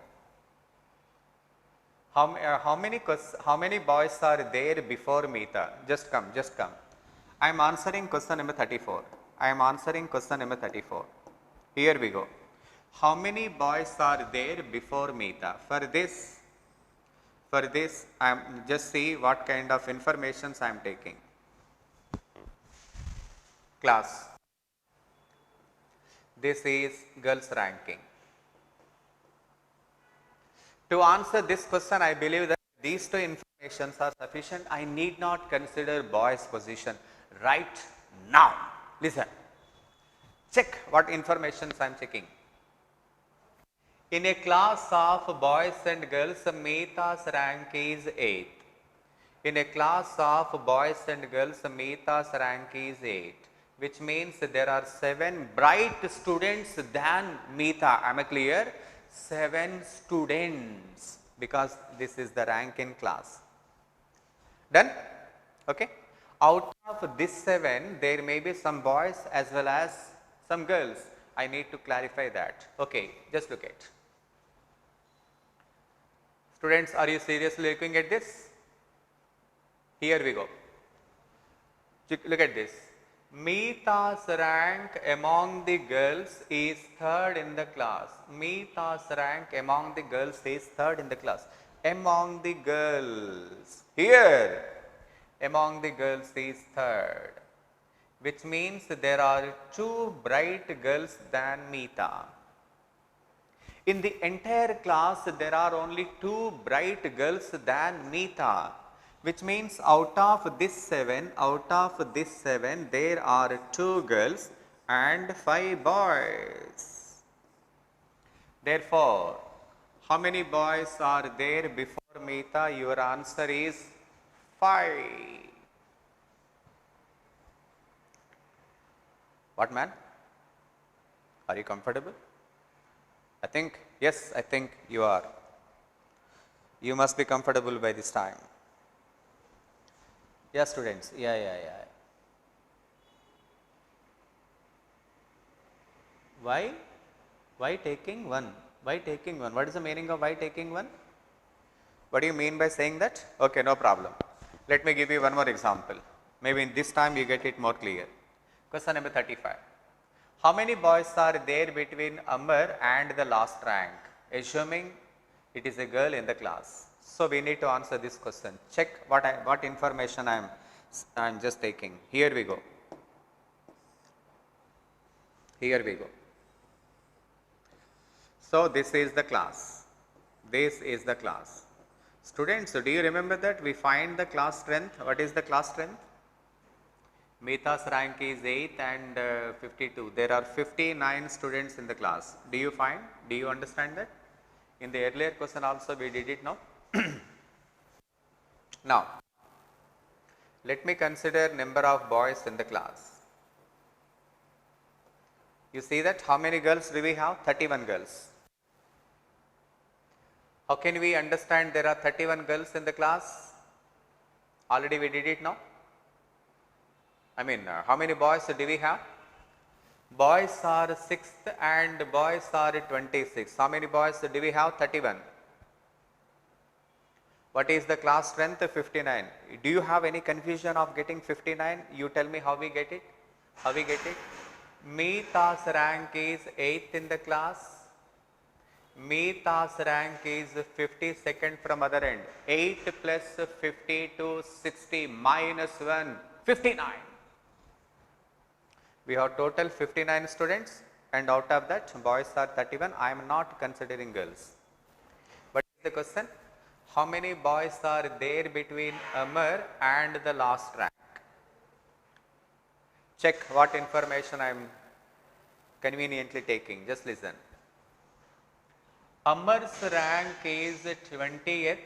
[SPEAKER 1] How many boys are there before Meta? Just come. I am answering question number 34. Here we go. How many boys are there before Meta? For this, I am just see what kind of information I am taking. Class. This is girls ranking. To answer this question, I believe that these 2 informations are sufficient. I need not consider boys' position right now. Listen. Check what information I am checking. In a class of boys and girls, Meta's rank is 8th. In a class of boys and girls, Meta's rank is 8, which means there are 7 bright students than Meta. Am I clear? 7 students, because this is the rank in class. Done? Okay. Out of this 7, there may be some boys as well as some girls. I need to clarify that. Okay, just look at. Students, are you seriously looking at this? Here we go. Look at this. Meeta's rank among the girls is 3rd in the class. Meeta's rank among the girls is 3rd in the class. Among the girls. Here, among the girls is 3rd. Which means there are 2 bright girls than Meeta. In the entire class, there are only 2 bright girls than Meeta. Which means out of this 7, there are 2 girls and 5 boys. Therefore, how many boys are there before Meeta? Your answer is 5. What, man? Are you comfortable? I think, yes, I think you are. You must be comfortable by this time. Yes, students. Yeah. Why? Why taking 1? Why taking 1? What is the meaning of why taking 1? What do you mean by saying that? Okay, no problem. Let me give you one more example. Maybe in this time you get it more clear. Question number 35. How many boys are there between Amar and the last rank? Assuming it is a girl in the class. So we need to answer this question. Check what information I am just taking. Here we go. Here we go. So this is the class. This is the class. Students, do you remember that we find the class strength? What is the class strength? Meeta's rank is 8 and 52. There are 59 students in the class. Do you find? Do you understand that? In the earlier question also we did it now. Now, let me consider number of boys in the class. You see that how many girls do we have? 31 girls. How can we understand there are 31 girls in the class? Already we did it now. I mean, how many boys do we have? Boys are 6th and boys are 26. How many boys do we have? 31. What is the class strength? 59. Do you have any confusion of getting 59? You tell me how we get it. How we get it? Meeta's rank is 8th in the class. Meeta's rank is 52nd from other end. 8 plus 52, 60 minus 1, 59. We have total 59 students and out of that boys are 31. I am not considering girls. But the question, how many boys are there between Amar and the last rank? Check what information I am conveniently taking. Just listen. Amar's rank is 20th.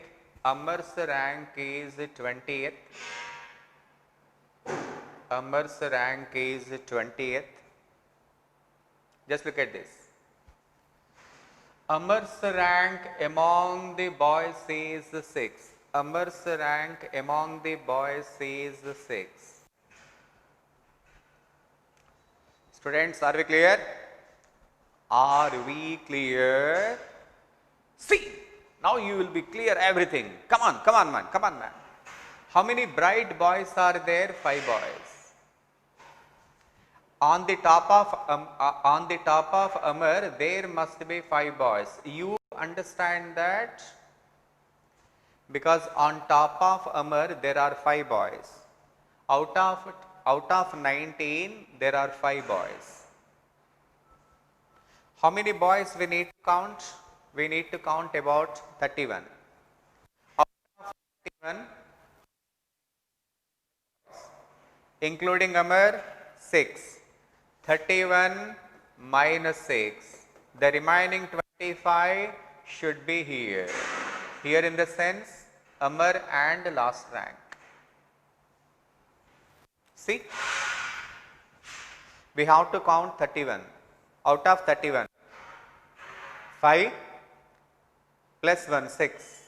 [SPEAKER 1] Amar's rank is 20th. Amar's rank is 20th. Just look at this. Amar's rank among the boys is 6. Amar's rank among the boys is 6. Students, are we clear? Are we clear? See, now you will be clear everything. Come on man. How many bright boys are there? 5 boys. On the top of Amar, there must be 5 boys. You understand that? Because on top of Amar, there are 5 boys. Out of 19, there are 5 boys. How many boys we need to count? We need to count about 31. Out of 31, including Amar, 6. 31 minus 6. The remaining 25 should be here. Here in the sense, Amar and last rank. See, we have to count 31. Out of 31, 5 plus 1, 6.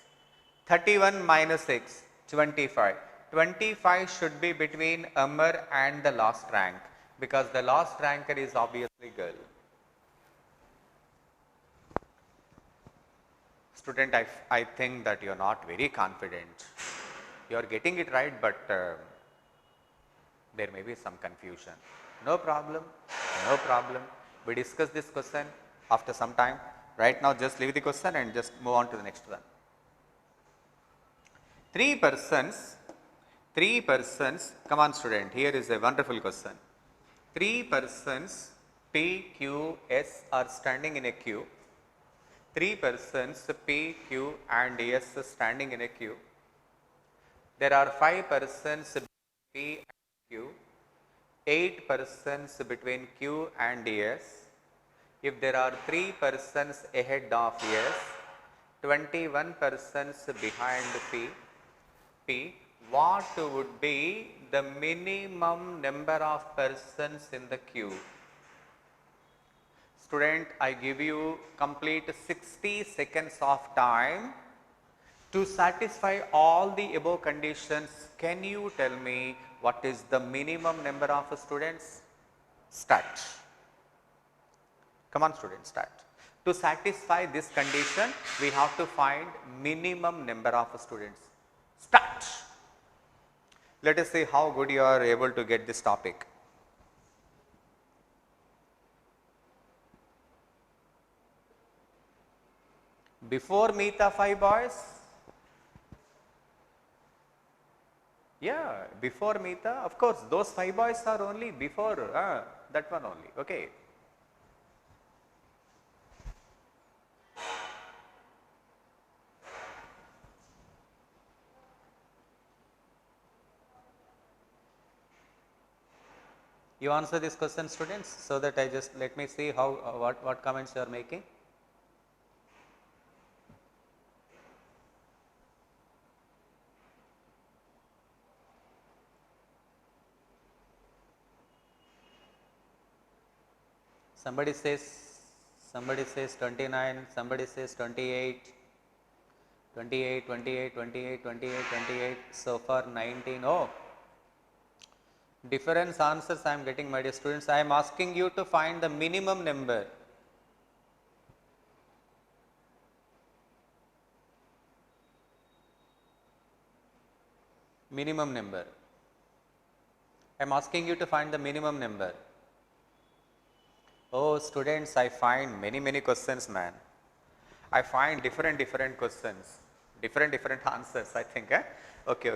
[SPEAKER 1] 31 minus 6, 25. 25 should be between Amar and the last rank, because the last ranker is obviously girl. Student, I think that you are not very confident. You are getting it right, but there may be some confusion. No problem, no problem. We discuss this question after some time. Right now, just leave the question and just move on to the next one. Three persons, come on student, here is a wonderful question. Three persons P, Q, S are standing in a queue. Three persons P, Q and S standing in a queue. There are 5 persons P and Q, 8 persons between Q and S. If there are 3 persons ahead of S, 21 persons behind P, what would be the minimum number of persons in the queue? Student, I give you complete 60 seconds of time to satisfy all the above conditions. Can you tell me what is the minimum number of students? Start. Come on students, start. To satisfy this condition, we have to find minimum number of students. Start. Let us see how good you are able to get this topic. Before meet the 5 boys? Yeah, before Meeta, of course, those 5 boys are only before that one only. Okay. You answer this question, students, so that I just let me see how what comments you are making. Somebody says 29, somebody says 28, 28, 28, 28, 28, 28, so far 19. Oh, different answers I am getting, my dear students. I am asking you to find the minimum number. Minimum number. I am asking you to find the minimum number. Oh, students, I find many questions, man. I find different questions, different answers, I think. Okay.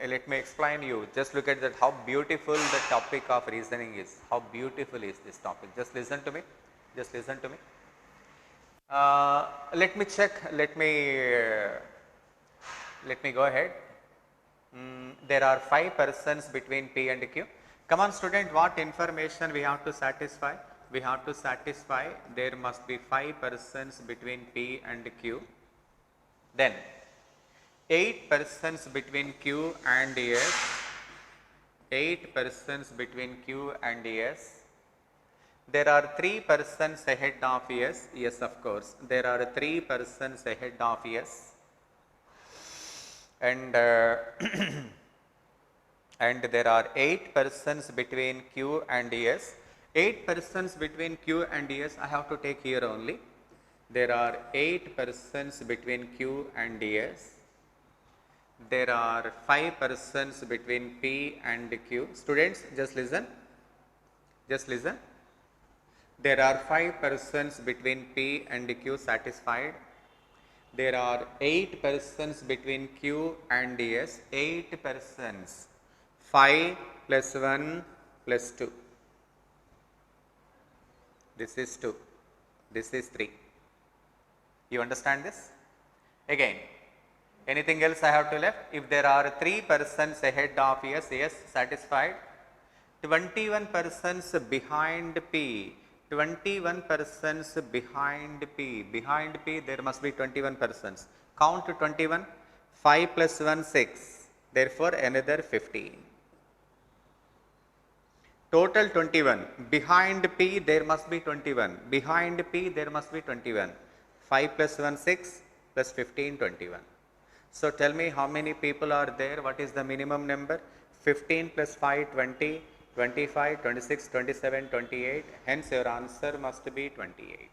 [SPEAKER 1] Let me explain you. Just look at that, how beautiful the topic of reasoning is. How beautiful is this topic. Just listen to me. Just listen to me. Let me check. Let me go ahead. There are 5 persons between P and Q. Come on student, what information we have to satisfy? We have to satisfy there must be 5 persons between P and Q. Then 8 persons between Q and S. 8 persons between Q and S. There are 3 persons ahead of S. Yes, of course. There are 3 persons ahead of S. And and there are 8 persons between Q and S. 8 persons between Q and S I have to take here only. There are 8 persons between Q and S. There are 5 persons between P and Q. Students, just listen. Just listen. There are 5 persons between P and Q satisfied. There are 8 persons between Q and S. 8 persons. 5 plus 1 plus 2. This is 2. This is 3. You understand this? Again, anything else I have to left? If there are 3 persons ahead of S, yes, satisfied. 21 persons behind P. 21 persons behind P. Behind P, there must be 21 persons. Count to 21. 5 plus 1, 6. Therefore, another 15. Total 21. Behind P, there must be 21. Behind P, there must be 21. 5 plus 1, 6 plus 15, 21. So tell me how many people are there, what is the minimum number? 15 plus 5, 20, 25, 26, 27, 28, hence your answer must be 28.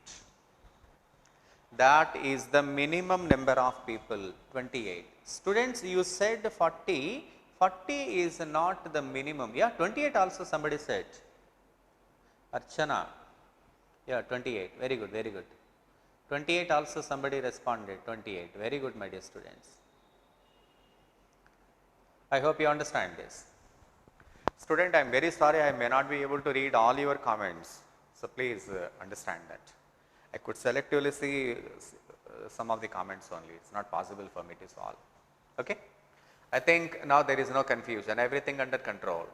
[SPEAKER 1] That is the minimum number of people, 28. Students, you said 40, 40 is not the minimum. Yeah, 28 also somebody said. Archana, yeah, 28, very good, very good. 28 also somebody responded, 28, very good my dear students. I hope you understand this. Student, I am very sorry I may not be able to read all your comments. So please understand that. I could selectively see some of the comments only. It's not possible for me to solve. Okay? I think now there is no confusion, everything under control.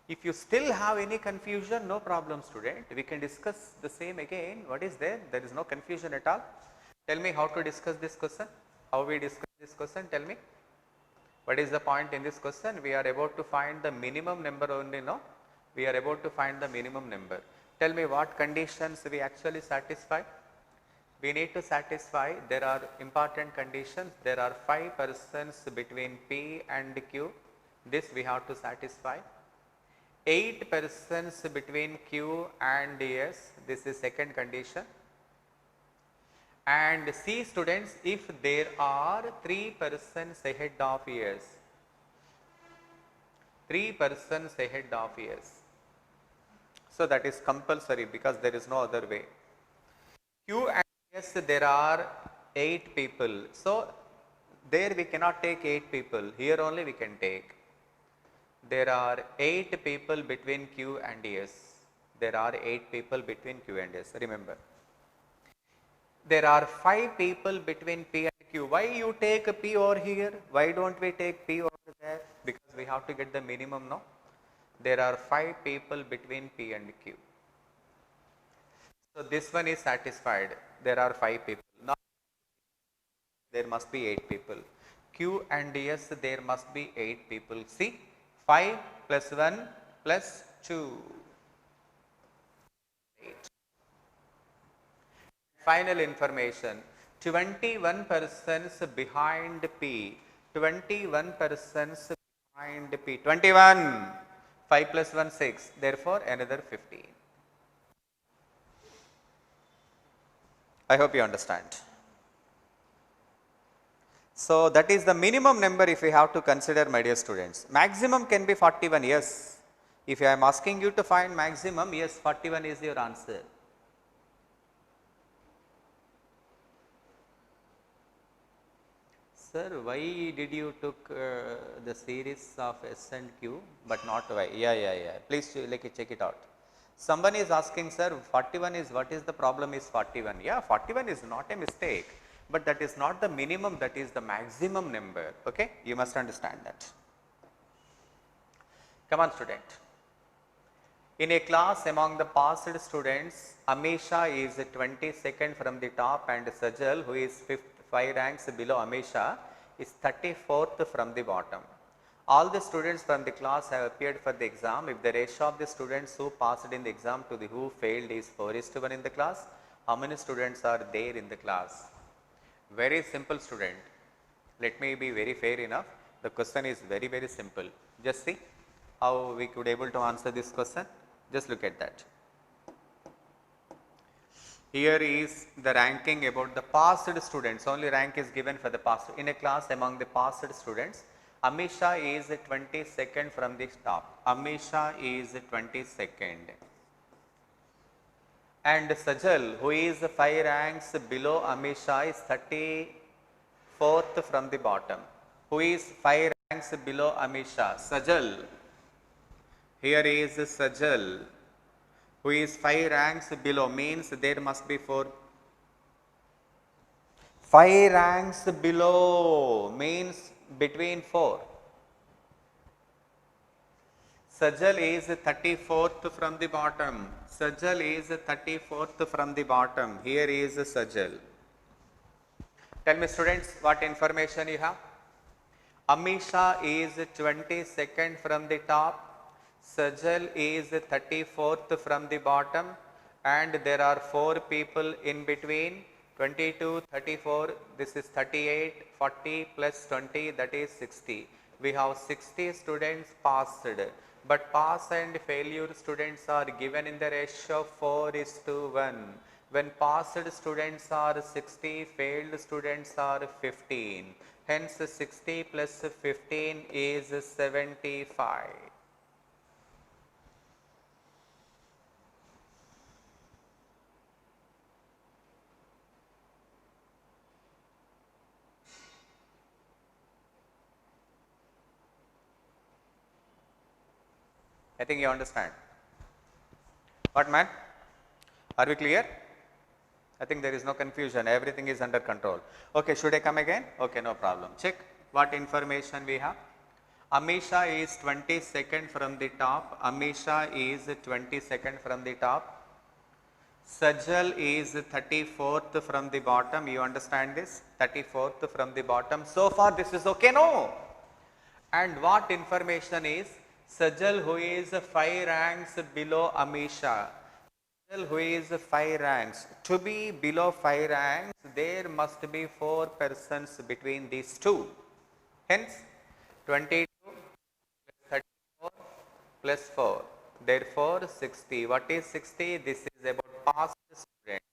[SPEAKER 1] If you still have any confusion, no problem student. We can discuss the same again. What is there? There is no confusion at all. Tell me how to discuss this question. How we discuss this question? Tell me. What is the point in this question? We are about to find the minimum number only, no? We are about to find the minimum number. Tell me what conditions we actually satisfy? We need to satisfy, there are important conditions, there are 5 persons between P and Q, this we have to satisfy. 8 persons between Q and S, this is second condition. And C students, if there are 3 persons ahead of S, 3 persons ahead of S. So that is compulsory because there is no other way. Q and S there are 8 people. So there we cannot take 8 people, here only we can take. There are 8 people between Q and S. There are 8 people between Q and S, remember. There are 5 people between P and Q. Why you take P over here? Why don't we take P over there? Because we have to get the minimum, no? There are 5 people between P and Q. So this one is satisfied. There are 5 people. Now there must be 8 people. Q and S there must be 8 people. See, 5 plus 1 plus 2. 8. Final information, 21 persons behind P, 21 persons behind P, 21, 5 plus 1, 6, therefore another 15. I hope you understand. So that is the minimum number if we have to consider, my dear students. Maximum can be 41, yes. If I am asking you to find maximum, yes, 41 is your answer. Sir, why did you took the series of S and Q but not Y? Yeah. Please check it out. Someone is asking, sir, 41 is, what is the problem is 41? Yeah, 41 is not a mistake, but that is not the minimum, that is the maximum number. Okay, you must understand that. Come on student. In a class among the passed students, Amisha is 22nd from the top and Sajal, who is 5 ranks below Amisha, is 34th from the bottom. All the students from the class have appeared for the exam. If the ratio of the students who passed in the exam to the who failed is 4:1 in the class, how many students are there in the class? Very simple student. Let me be very fair enough. The question is very, very simple. Just see how we could able to answer this question. Just look at that. Here is the ranking about the passed students. Only rank is given for the passed. In a class among the passed students, Amisha is 22nd from the top. Amisha is 22nd. And Sajal, who is 5 ranks below Amisha, is 34th from the bottom. Who is 5 ranks below Amisha? Sajal. Here is Sajal, who is 5 ranks below, means there must be 4. 5 ranks below means between 4. Sajal is 34th from the bottom. Sajal is 34th from the bottom. Here is Sajal. Tell me students, what information you have? Amisha is 22nd from the top. Sajal is 34th from the bottom, and there are 4 people in between. 22, 34, this is 38, 40 plus 20, that is 60. We have 60 students passed, but pass and failure students are given in the ratio 4:1. When passed students are 60, failed students are 15. Hence 60 plus 15 is 75. I think you understand. What, man? Are we clear? I think there is no confusion. Everything is under control. Okay, should I come again? Okay, no problem. Check what information we have. Amisha is 22nd from the top. Amisha is 22nd from the top. Sajal is 34th from the bottom. You understand this? 34th from the bottom. So far this is okay, no? And what information is Sajal, who is 5 ranks below Amisha. Sajal, who is 5 ranks. To be below 5 ranks, there must be 4 persons between these two. Hence, 22 plus 34 plus 4. Therefore, 60. What is 60? This is about past students.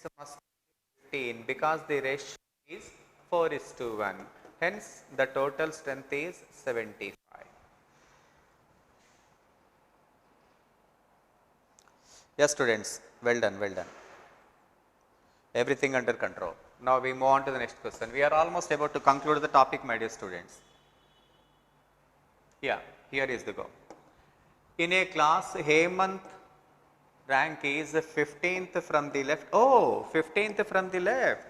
[SPEAKER 1] So must be 15 because the ratio is 4:1. Hence, the total strength is 75. Yes, students, well done, well done. Everything under control. Now we move on to the next question. We are almost about to conclude the topic, my dear students. Yeah, here is the go. In a class, Hemant rank is 15th from the left. Oh, 15th from the left.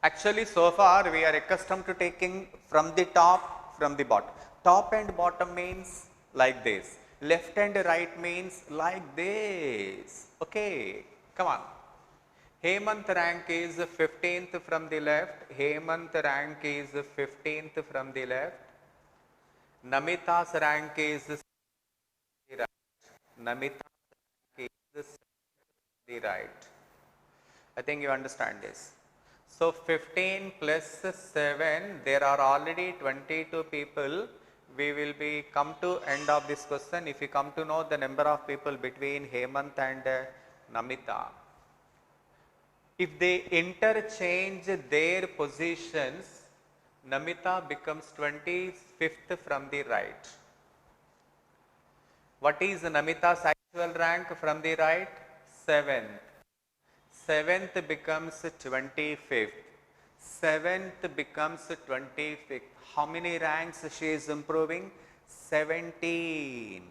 [SPEAKER 1] Actually, so far we are accustomed to taking from the top, from the bottom. Top and bottom means like this. Left and right means like this. Okay, come on. Hemant rank is 15th from the left. Hemant rank is 15th from the left. Namita's rank is the right. Namita's rank is the right. I think you understand this. So 15 plus 7, there are already 22 people. We will be come to end of this question if we come to know the number of people between Hemant and Namita. If they interchange their positions, Namita becomes 25th from the right. What is Namita's actual rank from the right? 7th. 7th becomes 25th. 7th becomes 25th. How many ranks she is improving? 17.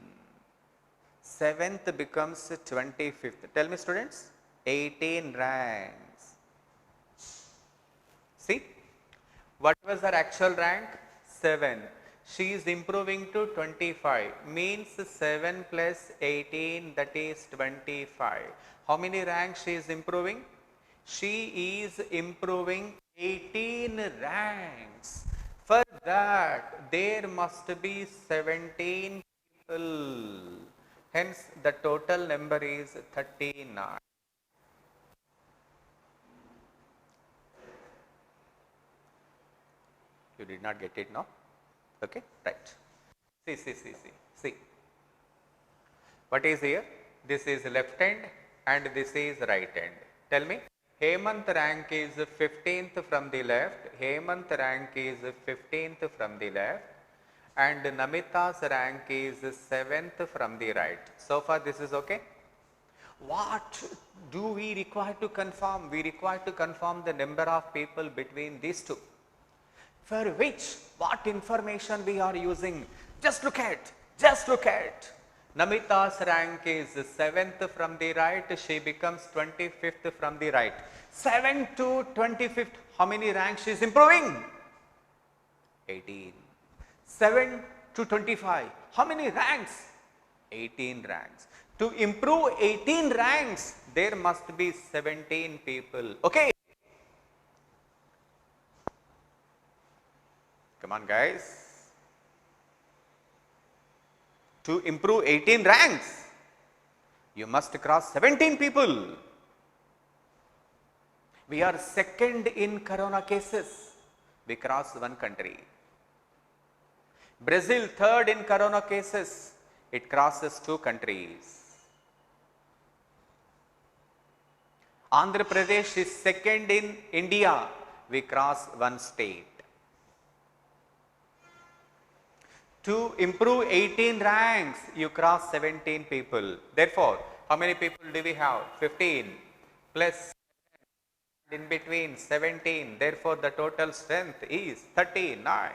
[SPEAKER 1] 7th becomes 25th. Tell me, students. 18 ranks. See, what was her actual rank? 7. She is improving to 25. Means 7 plus 18, that is 25. How many ranks she is improving? She is improving 18 ranks. For that, there must be 17 people. Hence, the total number is 39. You did not get it, no? Okay, right. See. What is here? This is left hand and this is right hand. Tell me, Hemant rank is 15th from the left. Hemant rank is 15th from the left. And Namita's rank is 7th from the right. So far this is okay? What do we require to confirm? We require to confirm the number of people between these two. For which, what information we are using? Just look at. Namita's rank is 7th from the right. She becomes 25th from the right. 7 to 25th. How many ranks she is improving? 18. 7 to 25. How many ranks? 18 ranks. To improve 18 ranks, there must be 17 people. Okay. Come on, guys. To improve 18 ranks, you must cross 17 people. We are second in corona cases. We cross one country. Brazil third in corona cases. It crosses two countries. Andhra Pradesh is second in India. We cross one state. To improve 18 ranks, you cross 17 people. Therefore, how many people do we have? 15 plus in between 17. Therefore, the total strength is 39.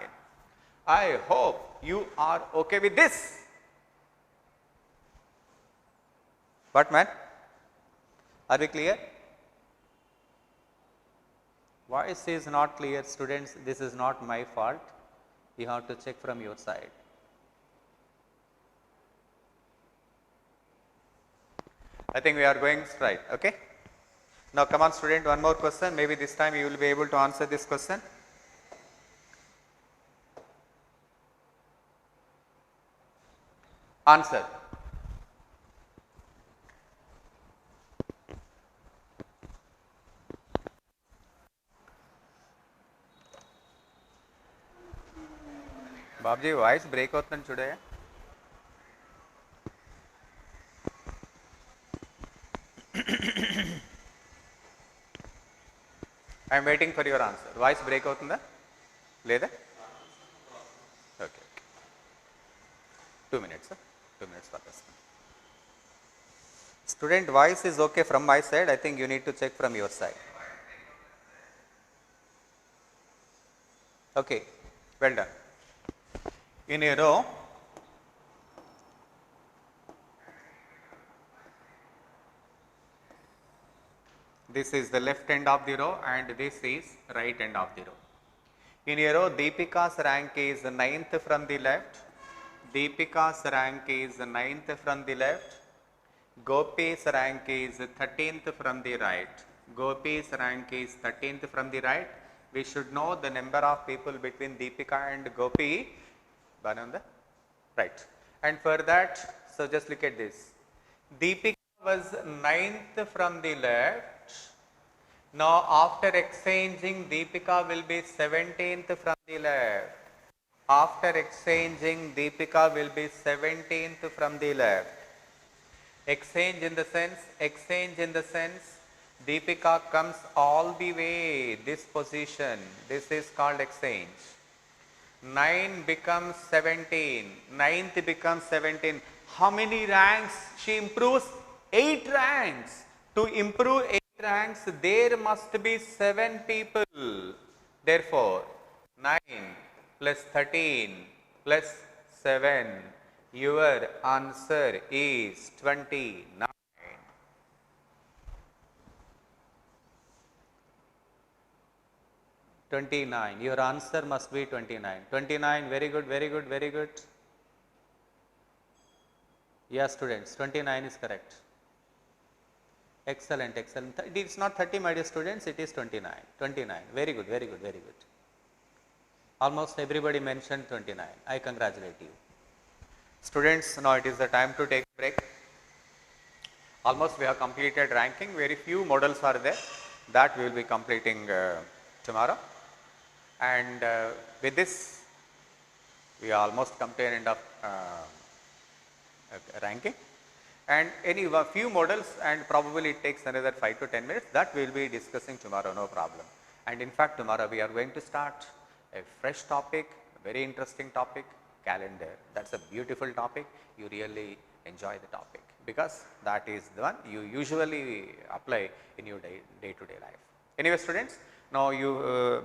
[SPEAKER 1] I hope you are okay with this. What, man? Are we clear? Voice is not clear, students. This is not my fault. You have to check from your side. I think we are going straight. Okay. Now, come on, student. One more question. Maybe this time you will be able to answer this question. Answer. Babji, voice break అవుతుందని చూడయా. I am waiting for your answer. Voice break అవుతుందా లేదా? Okay. 2 minutes. 2 minutes for this. Student, voice is okay from my side. I think you need to check from your side. Okay. Well done. In a row, this is the left end of the row and this is right end of the row. In a row, Deepika's rank is 9th from the left. Deepika's rank is 9th from the left. Gopi's rank is 13th from the right. Gopi's rank is 13th from the right. We should know the number of people between Deepika and Gopi. Right. And for that, so just look at this. Deepika was 9th from the left. Now, after exchanging, Deepika will be 17th from the left. After exchanging, Deepika will be 17th from the left. Exchange in the sense, Deepika comes all the way this position. This is called exchange. 9 becomes 17. 9th becomes 17. How many ranks she improves? 8 ranks. To improve 8 ranks, there must be 7 people. Therefore, 9 plus 13 plus 7. Your answer is 29. 29. Your answer must be 29. 29. Very good, very good, very good. Yes, students, 29 is correct. Excellent, excellent. It is not 30, my dear students, it is 29. 29. Very good, very good, very good. Almost everybody mentioned 29. I congratulate you. Students, now it is the time to take a break. Almost we have completed ranking. Very few models are there that we will be completing tomorrow. And with this, we almost come to an end of ranking. And any few models, and probably it takes another 5 to 10 minutes, that we will be discussing tomorrow, no problem. And in fact, tomorrow we are going to start a fresh topic, a very interesting topic, calendar. That's a beautiful topic. You really enjoy the topic because that is the one you usually apply in your day-to-day life. Anyway, students, now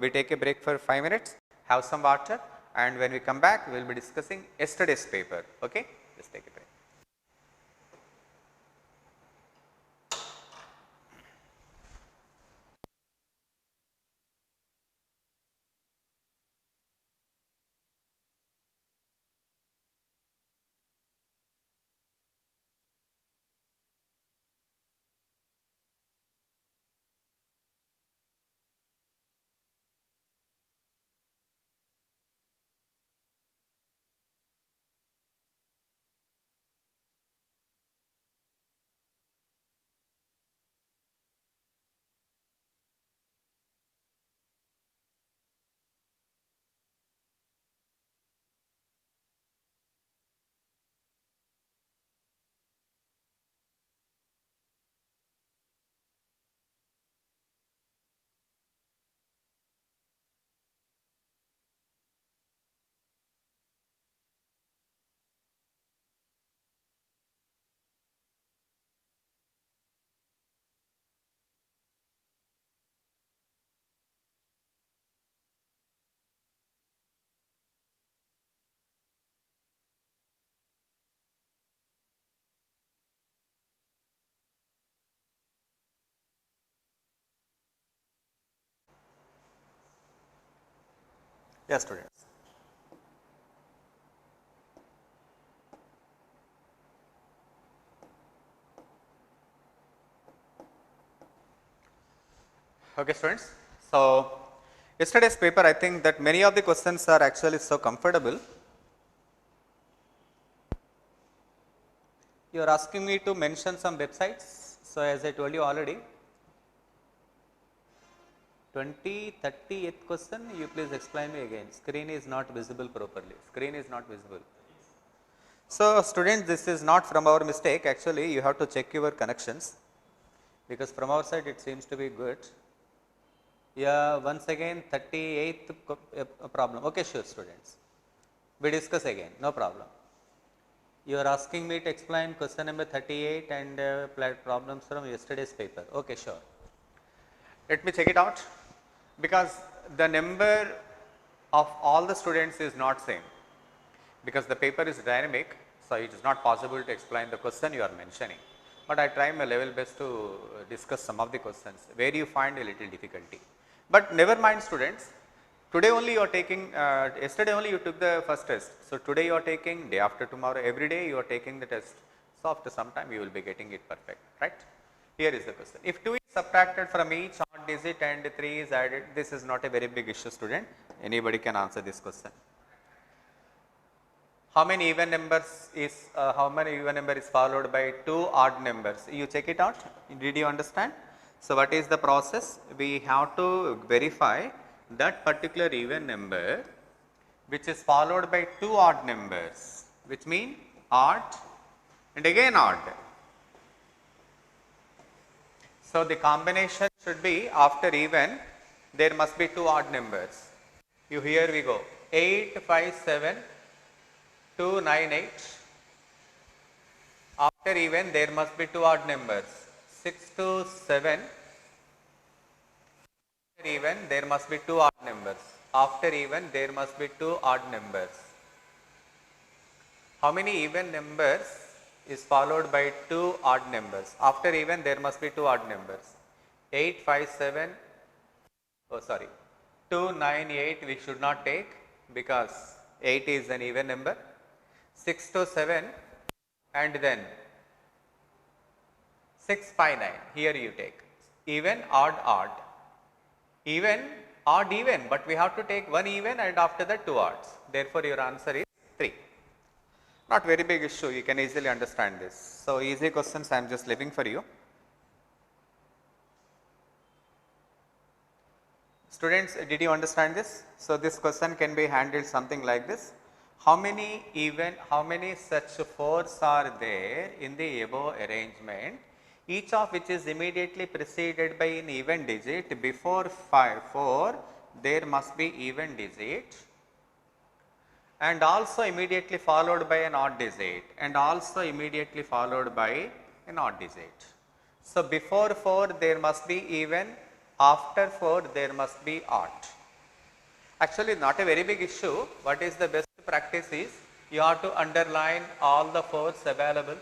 [SPEAKER 1] we take a break for 5 minutes, have some water, and when we come back, we will be discussing yesterday's paper. Okay, let's take a break. Yes, students. Okay, students. So, yesterday's paper, I think that many of the questions are actually so comfortable. You are asking me to mention some websites. So, as I told you already, 20, 30th question, you please explain me again. Screen is not visible properly. Screen is not visible. So, students, this is not from our mistake. Actually, you have to check your connections, because from our side it seems to be good. Yeah, once again 38th problem. Okay, sure, students. We discuss again, no problem. You are asking me to explain question number 38 and problems from yesterday's paper. Okay, sure. Let me check it out, because the number of all the students is not same, because the paper is dynamic. So, it is not possible to explain the question you are mentioning, but I try my level best to discuss some of the questions where you find a little difficulty. But never mind, students, today only you are taking, yesterday only you took the first test. So, today you are taking, day after tomorrow, every day you are taking the test. So, after some time you will be getting it perfect, right. Here is the question. If 2 is subtracted from each odd digit and 3 is added, this is not a very big issue, student. Anybody can answer this question. How many even numbers is followed by 2 odd numbers? You check it out. Did you understand? So, what is the process? We have to verify that particular even number which is followed by 2 odd numbers, which mean odd and again odd. So, the combination should be after even there must be 2 odd numbers. Here we go, 8, 5, 7, 2, 9, 8. After even there must be 2 odd numbers, 6 to 7. After even there must be 2 odd numbers. After even there must be 2 odd numbers. How many even numbers is followed by 2 odd numbers? After even there must be 2 odd numbers. 8, 5, 7, 2, 9, 8 we should not take, because 8 is an even number. 6 to 7 and then 6, 5, 9, here you take even, odd, odd, even, odd, even, but we have to take one even and after that 2 odds. Therefore, your answer is 3. Not very big issue, you can easily understand this. So, easy questions I am just leaving for you. Students, did you understand this? So, this question can be handled something like this. How many such 4s are there in the above arrangement, each of which is immediately preceded by an even digit? Before 4 there must be even digit and also immediately followed by an odd digit and also immediately followed by an odd digit. So, before 4 there must be even, after 4 there must be odd. Actually, not a very big issue. What is the best practice is, you have to underline all the 4s available.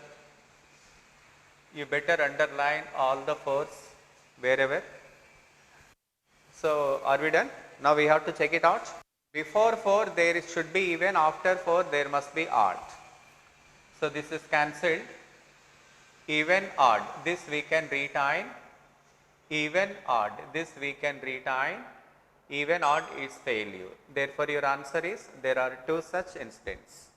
[SPEAKER 1] You better underline all the 4s wherever. So, are we done? Now, we have to check it out. Before 4 there should be even, after 4 there must be odd. So, this is cancelled. Even, odd, this we can retain. Even, odd, this we can retain. Even, odd is failure. Therefore, your answer is, there are 2 such instances.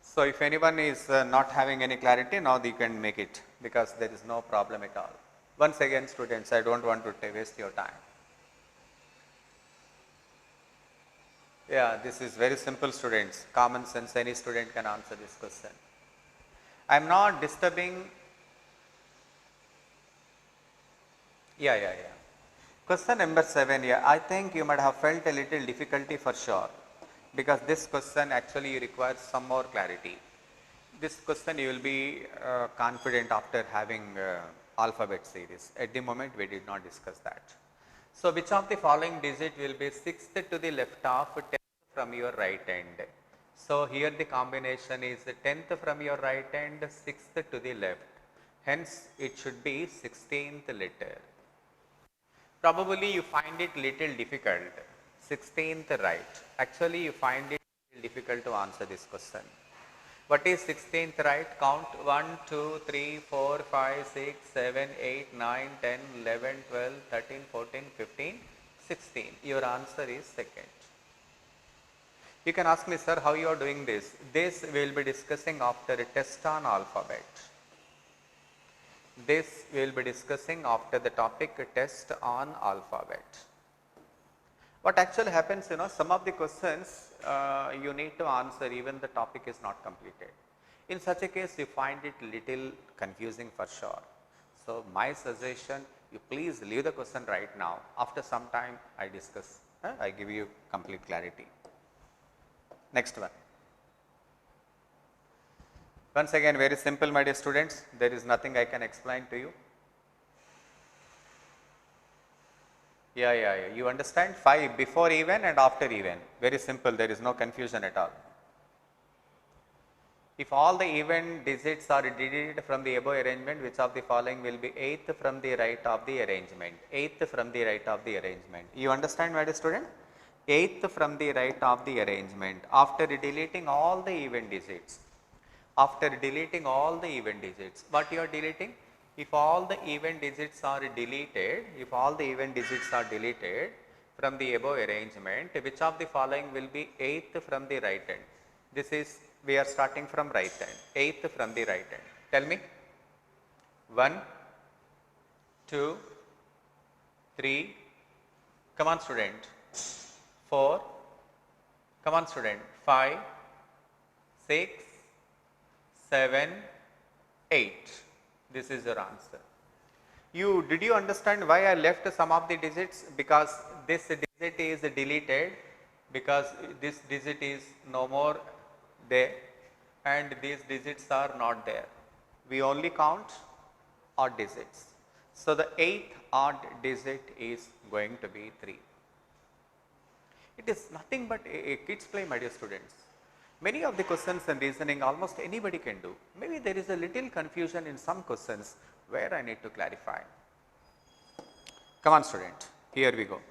[SPEAKER 1] So, if anyone is not having any clarity, now you can make it, because there is no problem at all. Once again, students, I do not want to waste your time. Yeah, this is very simple, students. Common sense, any student can answer this question. I am not disturbing. Yeah. Question number 7, I think you might have felt a little difficulty for sure, because this question actually requires some more clarity. This question you will be confident after having alphabet series. At the moment we did not discuss that. So, which of the following digit will be 6th to the left of 10th from your right end? So, here the combination is 10th from your right end, 6th to the left. Hence, it should be 16th letter. Probably you find it little difficult. 16th right. Actually, you find it difficult to answer this question. What is 16th right? Count 1, 2, 3, 4, 5, 6, 7, 8, 9, 10, 11, 12, 13, 14, 15, 16. Your answer is second. You can ask me, sir, how you are doing this? This we will be discussing after a test on alphabet. This we will be discussing after the topic test on alphabet. What actually happens, some of the questions you need to answer even the topic is not completed. In such a case, you find it little confusing for sure. So, my suggestion, you please leave the question right now. After some time, I discuss, I give you complete clarity. Next one. Once again, very simple, my dear students. There is nothing I can explain to you. Yeah. You understand? 5 before even and after even. Very simple. There is no confusion at all. If all the even digits are deleted from the above arrangement, which of the following will be 8th from the right of the arrangement? 8th from the right of the arrangement. You understand, my dear student? 8th from the right of the arrangement. After deleting all the even digits. After deleting all the even digits. What you are deleting? If all the even digits are deleted, from the above arrangement, which of the following will be 8th from the right end? This is, we are starting from right end, 8th from the right end. Tell me. 1, 2, 3, come on student, 4, come on student, 5, 6, 7, 8. This is your answer. Did you understand why I left some of the digits? Because this digit is deleted, because this digit is no more there and these digits are not there. We only count odd digits. So, the 8th odd digit is going to be 3. It is nothing but a kid's play, my dear students. Many of the questions and reasoning almost anybody can do. Maybe there is a little confusion in some questions where I need to clarify. Come on student, here we go.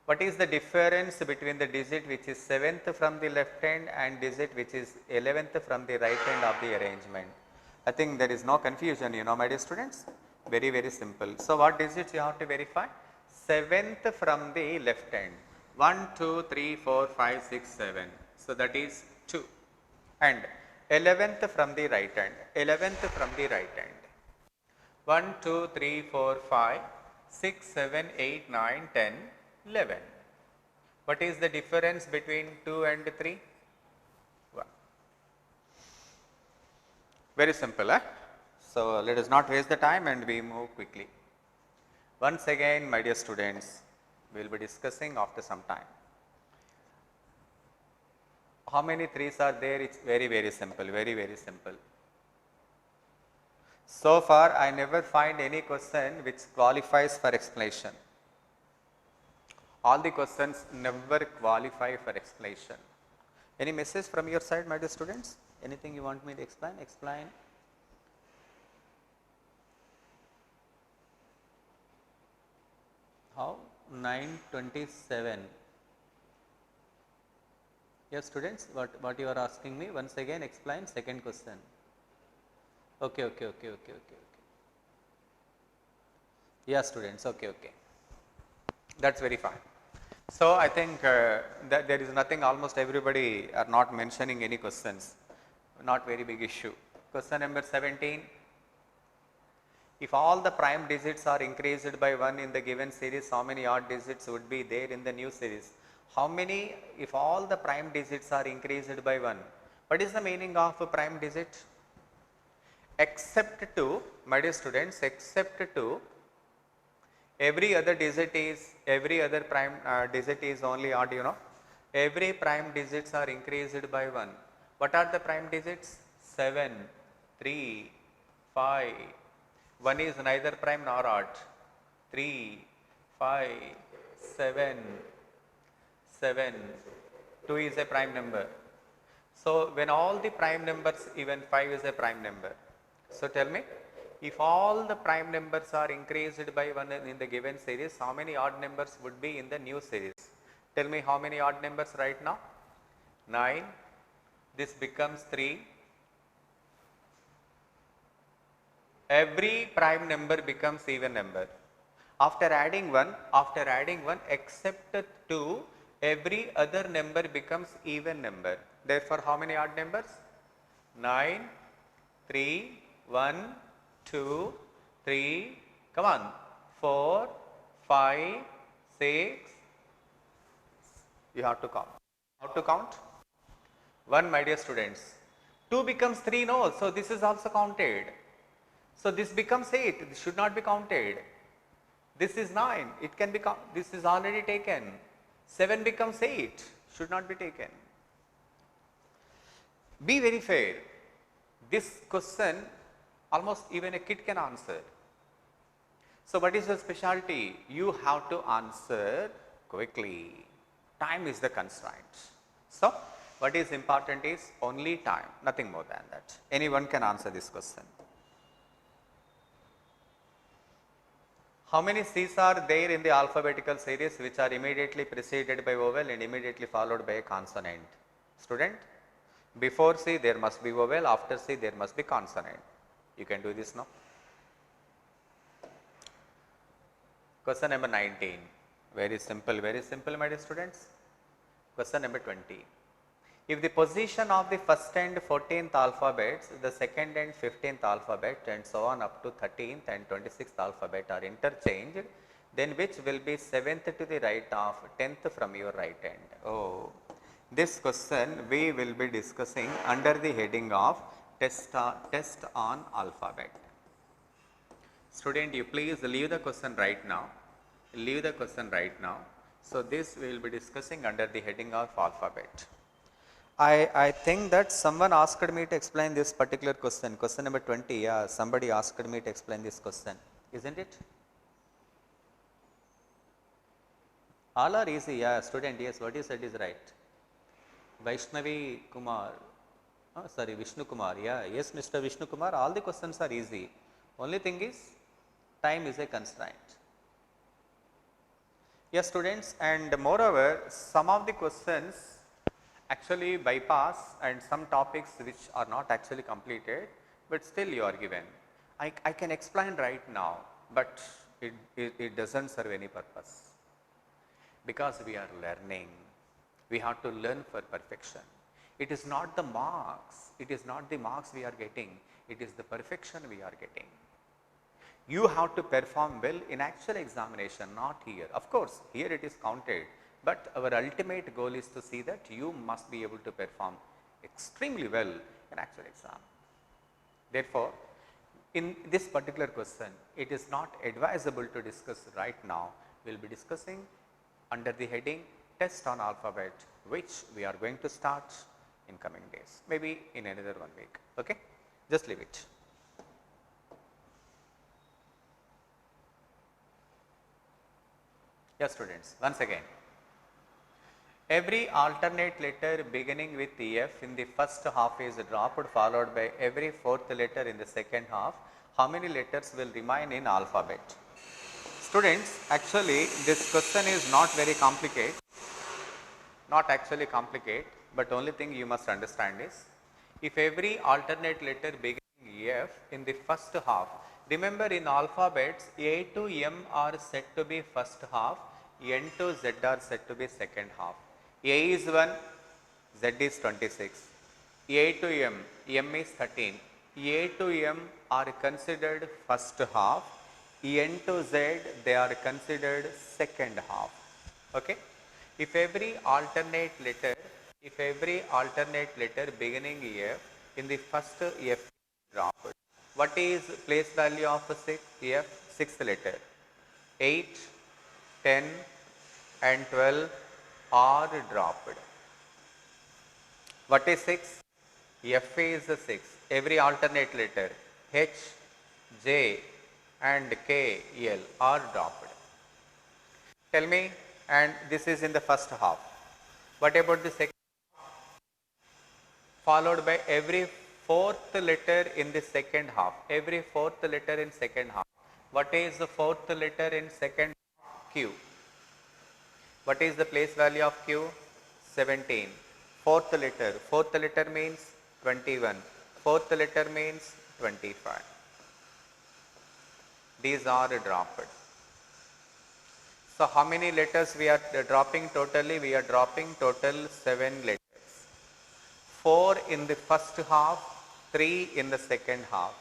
[SPEAKER 1] What is the difference between the digit which is 7th from the left hand and digit which is 11th from the right hand of the arrangement? I think there is no confusion, my dear students. Very, very simple. So, what digits you have to verify? 7th from the left hand. 1, 2, 3, 4, 5, 6, 7. So, that is 2. And 11th from the right hand. 11th from the right hand. 1, 2, 3, 4, 5, 6, 7, 8, 9, 10, 11. What is the difference between 2 and 3? 1. Very simple. So, let us not waste the time and we move quickly. Once again, my dear students, we will be discussing after some time. How many 3s are there? It is very, very simple, very, very simple. So far, I never find any question which qualifies for explanation. All the questions never qualify for explanation. Any message from your side, my dear students? Anything you want me to explain? Explain. How? 927. Yes, students, what you are asking me? Once again, explain second question. Okay. Yeah, students, okay. That's very fine. So, I think that there is nothing, almost everybody are not mentioning any questions, not very big issue. Question number 17. If all the prime digits are increased by 1 in the given series, how many odd digits would be there in the new series? How many, if all the prime digits are increased by 1? What is the meaning of a prime digit? Except to, my dear students, except to every other prime digit is only odd, Every prime digits are increased by 1. What are the prime digits? 7, 3, 5. 1 is neither prime nor odd. 3, 5, 7, 7. 2 is a prime number. So, when all the prime numbers, even 5 is a prime number. So, tell me, If all the prime numbers are increased by 1 in the given series, how many odd numbers would be in the new series? Tell me how many odd numbers right now? 9. This becomes 3. Every prime number becomes even number. After adding 1, except 2, every other number becomes even number. Therefore, how many odd numbers? 9, 3, 1, 2, 3, come on, 4, 5, 6, you have to count. How to count? 1, my dear students. 2 becomes 3, no, so this is also counted. So this becomes 8, this should not be counted. This is 9, it can be counted, this is already taken. 7 becomes 8, should not be taken. Be very fair. This question almost even a kid can answer. So what is the specialty? You have to answer quickly. Time is the constraint. So what is important is only time, nothing more than that. Anyone can answer this question. How many C's are there in the alphabetical series which are immediately preceded by vowel and immediately followed by a consonant? Student, before C there must be vowel, after C there must be consonant. You can do this now. Question number 19, very simple my dear students. Question number 20. If the position of the first and 14th alphabets, the second and 15th alphabet and so on up to 13th and 26th alphabet are interchanged, then which will be 7th to the right of 10th from your right hand? Oh, this question we will be discussing under the heading of test on alphabet. Student, you please leave the question right now. So this we will be discussing under the heading of alphabet. I think that someone asked me to explain this particular question number 20. Yeah, somebody asked me to explain this question, isn't it? All are easy. Yeah, student, yes, what you said is right. Vaishnavi Kumar, Vishnu Kumar. Yeah, yes, Mr. Vishnu Kumar, all the questions are easy. Only thing is time is a constraint. Yes, students, and moreover, some of the questions actually bypass and some topics which are not actually completed, but still you are given. I can explain right now, but it doesn't serve any purpose, because we are learning. We have to learn for perfection. It is not the marks, we are getting, it is the perfection we are getting. You have to perform well in actual examination, not here. Of course, here it is counted, but our ultimate goal is to see that you must be able to perform extremely well in actual exam. Therefore, in this particular question, it is not advisable to discuss right now. We will be discussing under the heading test on alphabet, which we are going to start in coming days, maybe in another 1 week. Okay? Just leave it. Yes, students, once again. Every alternate letter beginning with F in the first half is dropped, followed by every fourth letter in the second half. How many letters will remain in alphabet? Students, actually this question is not very complicated, but only thing you must understand is, if every alternate letter beginning F in the first half, remember in alphabets A to M are said to be first half, N to Z are said to be second half. A is 1, Z is 26, A to M is 13, A to M are considered first half, N to Z they are considered second half. Okay? If every alternate letter beginning F in the first F dropped, what is place value of F? Sixth letter. 8, 10 and 12 are dropped. What is 6? F is 6. Every alternate letter H, J and K, L are dropped. Tell me, and this is in the first half. What about the second? Followed by every fourth letter in the second half. Every fourth letter in second half. What is the fourth letter in second half? Q. What is the place value of Q? 17. Fourth letter means 21. Fourth letter means 25. These are dropped. So how many letters we are dropping totally? We are dropping total 7 letters. 4 in the first half, 3 in the second half.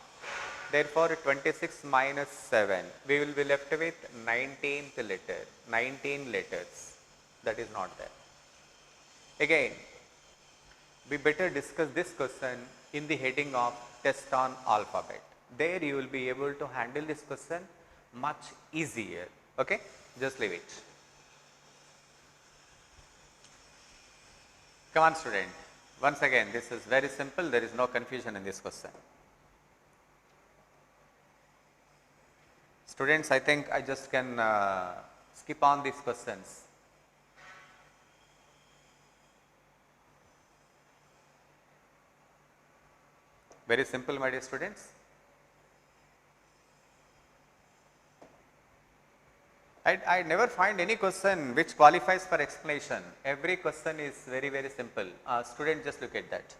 [SPEAKER 1] Therefore, 26 minus 7, we will be left with 19th letter, 19 letters. That is not there. Again, we better discuss this question in the heading of test on alphabet. There you will be able to handle this question much easier. Okay, just leave it. Come on, student. Once again, this is very simple. There is no confusion in this question. Students, I think I just can skip on these questions. Very simple, my dear students. I never find any question which qualifies for explanation. Every question is very, very simple. Student, just look at that.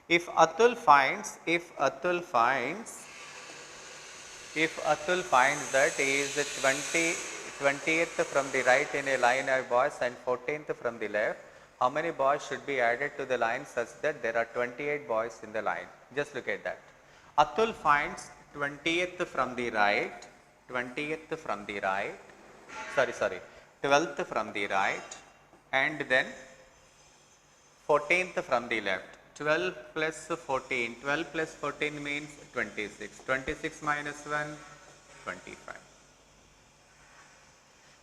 [SPEAKER 1] If Atul finds that he is 20th from the right in a line of boys and 14th from the left, how many boys should be added to the line such that there are 28 boys in the line? Just look at that. Atul finds 20th from the right, 12th from the right, and then 14th from the left. 12 plus 14, 12 plus 14 means 26, 26 minus 1, 25.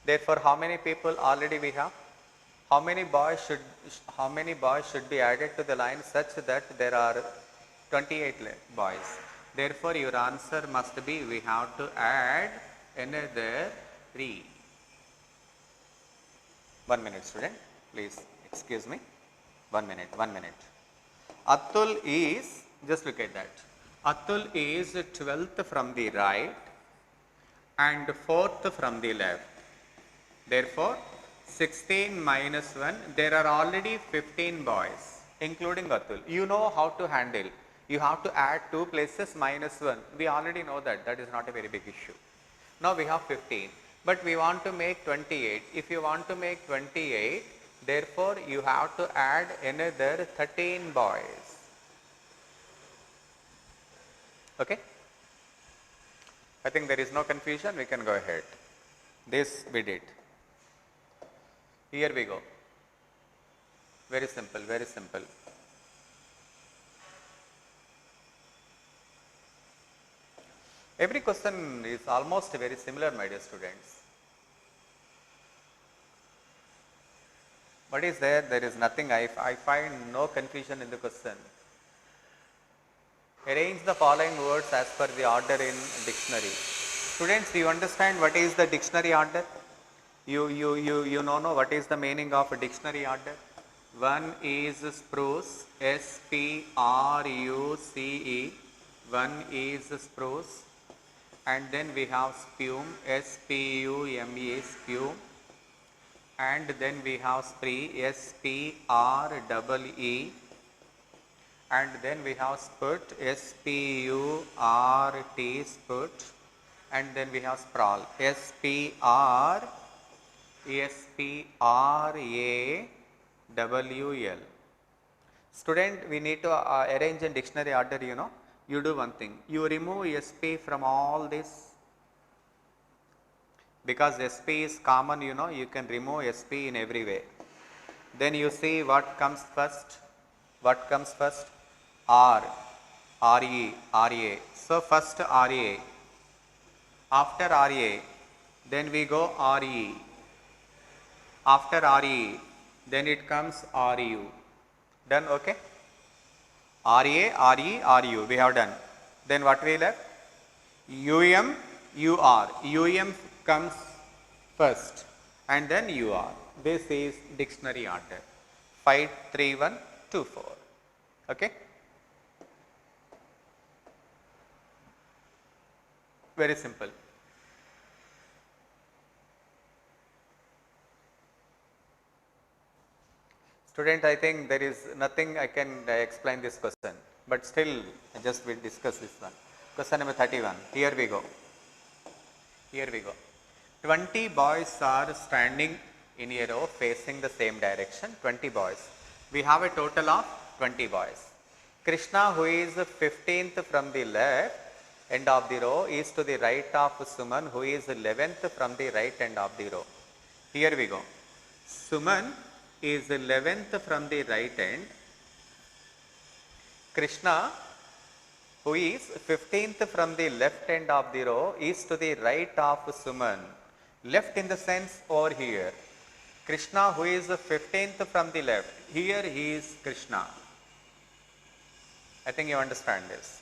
[SPEAKER 1] Therefore, how many people already we have? How many boys should be added to the line such that there are 28 boys? Therefore, your answer must be, we have to add another 3. 1 minute, student, please excuse me. 1 minute. Atul is, just look at that. Atul is 12th from the right and 4th from the left. Therefore, 16 minus 1, there are already 15 boys, including Atul. You know how to handle. You have to add 2 places minus 1. We already know that. That is not a very big issue. Now we have 15, but we want to make 28. If you want to make 28, therefore you have to add another 13 boys. Okay? I think there is no confusion. We can go ahead. This we did. Here we go. Very simple, very simple. Every question is almost very similar, my dear students. What is there? There is nothing. I find no confusion in the question. Arrange the following words as per the order in dictionary. Students, do you understand what is the dictionary order? You know what is the meaning of a dictionary order? One is spruce, S-P-R-U-C-E. One is spruce. And then we have spume, S-P-U-M-E, spume. And then we have spree, S-P-R-E-E. And then we have spurt, S-P-U-R-T, spurt. And then we have sprawl, S-P-R-A-W-L. Student, we need to arrange in dictionary order, you know. You do one thing, you remove SP from all this, because SP is common, you know, you can remove SP in every way. Then you see what comes first. What comes first? R, R-E, R-A. So first R-A. After R-A, then we go R-E. After R-E, then it comes R-U. Done, okay? R-A, R-E, R-U, we have done. Then what we left? U-M, U-R. U-M comes first and then U-R. This is dictionary order. 5, 3, 1, 2, 4. Okay? Very simple. Student, I think there is nothing I can explain this question, but still I just will discuss this one. Question number 31. Here we go. Here we go. 20 boys are standing in a row facing the same direction. 20 boys. We have a total of 20 boys. Krishna, who is 15th from the left end of the row, is to the right of Suman, who is 11th from the right end of the row. Here we go. Suman is 11th from the right end. Krishna, who is 15th from the left end of the row, is to the right of Suman. Left in the sense over here. Krishna, who is 15th from the left. Here he is Krishna. I think you understand this.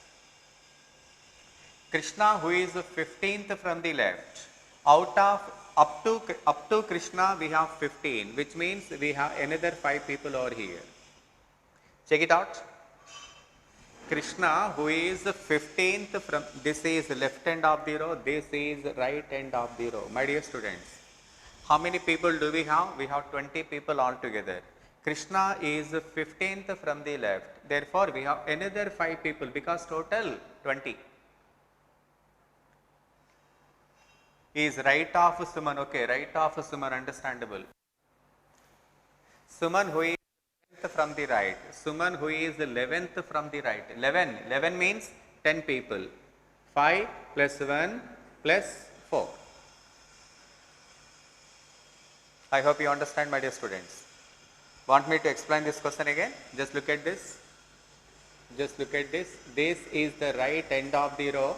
[SPEAKER 1] Krishna, who is 15th from the left. Out of up to Krishna we have 15, which means we have another 5 people over here. Check it out. Krishna, who is 15th from, this is left end of the row, this is right end of the row. My dear students, how many people do we have? We have 20 people altogether. Krishna is 15th from the left. Therefore, we have another 5 people because total 20. Is right of Suman. Okay, right of Suman, understandable. Suman, who is 11th from the right. Suman, who is 11th from the right. 11 means 10 people. 5 plus 1 plus 4. I hope you understand, my dear students. Want me to explain this question again? Just look at this. Just look at this. This is the right end of the row.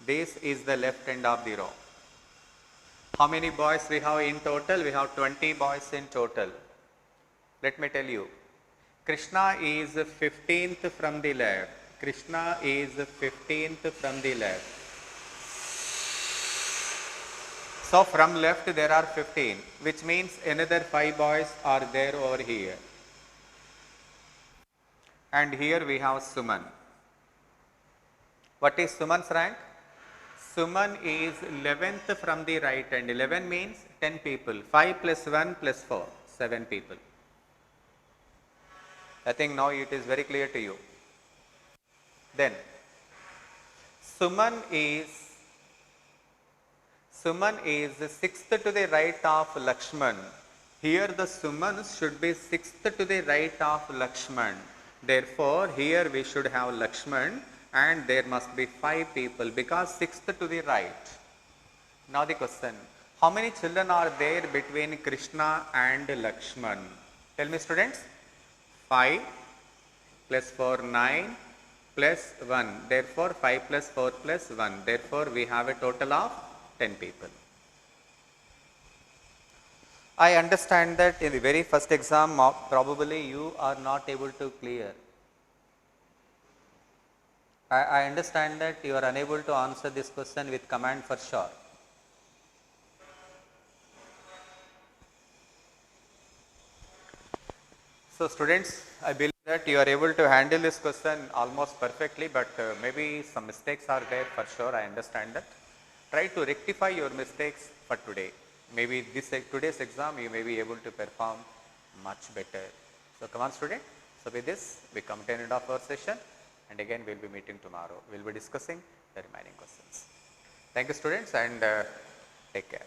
[SPEAKER 1] This is the left end of the row. How many boys we have in total? We have 20 boys in total. Let me tell you. Krishna is 15th from the left. Krishna is 15th from the left. So from left there are 15, which means another 5 boys are there over here. And here we have Suman. What is Suman's rank? Suman is 11th from the right end. 11 means 10 people. 5 plus 1 plus 4, 7 people. I think now it is very clear to you. Then, Suman is 6th to the right of Lakshman. Here the Sumans should be 6th to the right of Lakshman. Therefore, here we should have Lakshman and there must be 5 people because 6th to the right. Now the question, how many children are there between Krishna and Lakshman? Tell me, students. 5 plus 4, 9 plus 1. Therefore, 5 plus 4 plus 1. Therefore, we have a total of 10 people. I understand that in the very first exam, probably you are not able to clear. I understand that you are unable to answer this question with command for sure. So students, I believe that you are able to handle this question almost perfectly, but maybe some mistakes are there for sure, I understand that. Try to rectify your mistakes for today. Maybe today's exam you may be able to perform much better. So come on student. So with this, we come to the end of our session. And again, we will be meeting tomorrow. We will be discussing the remaining questions. Thank you students and take care.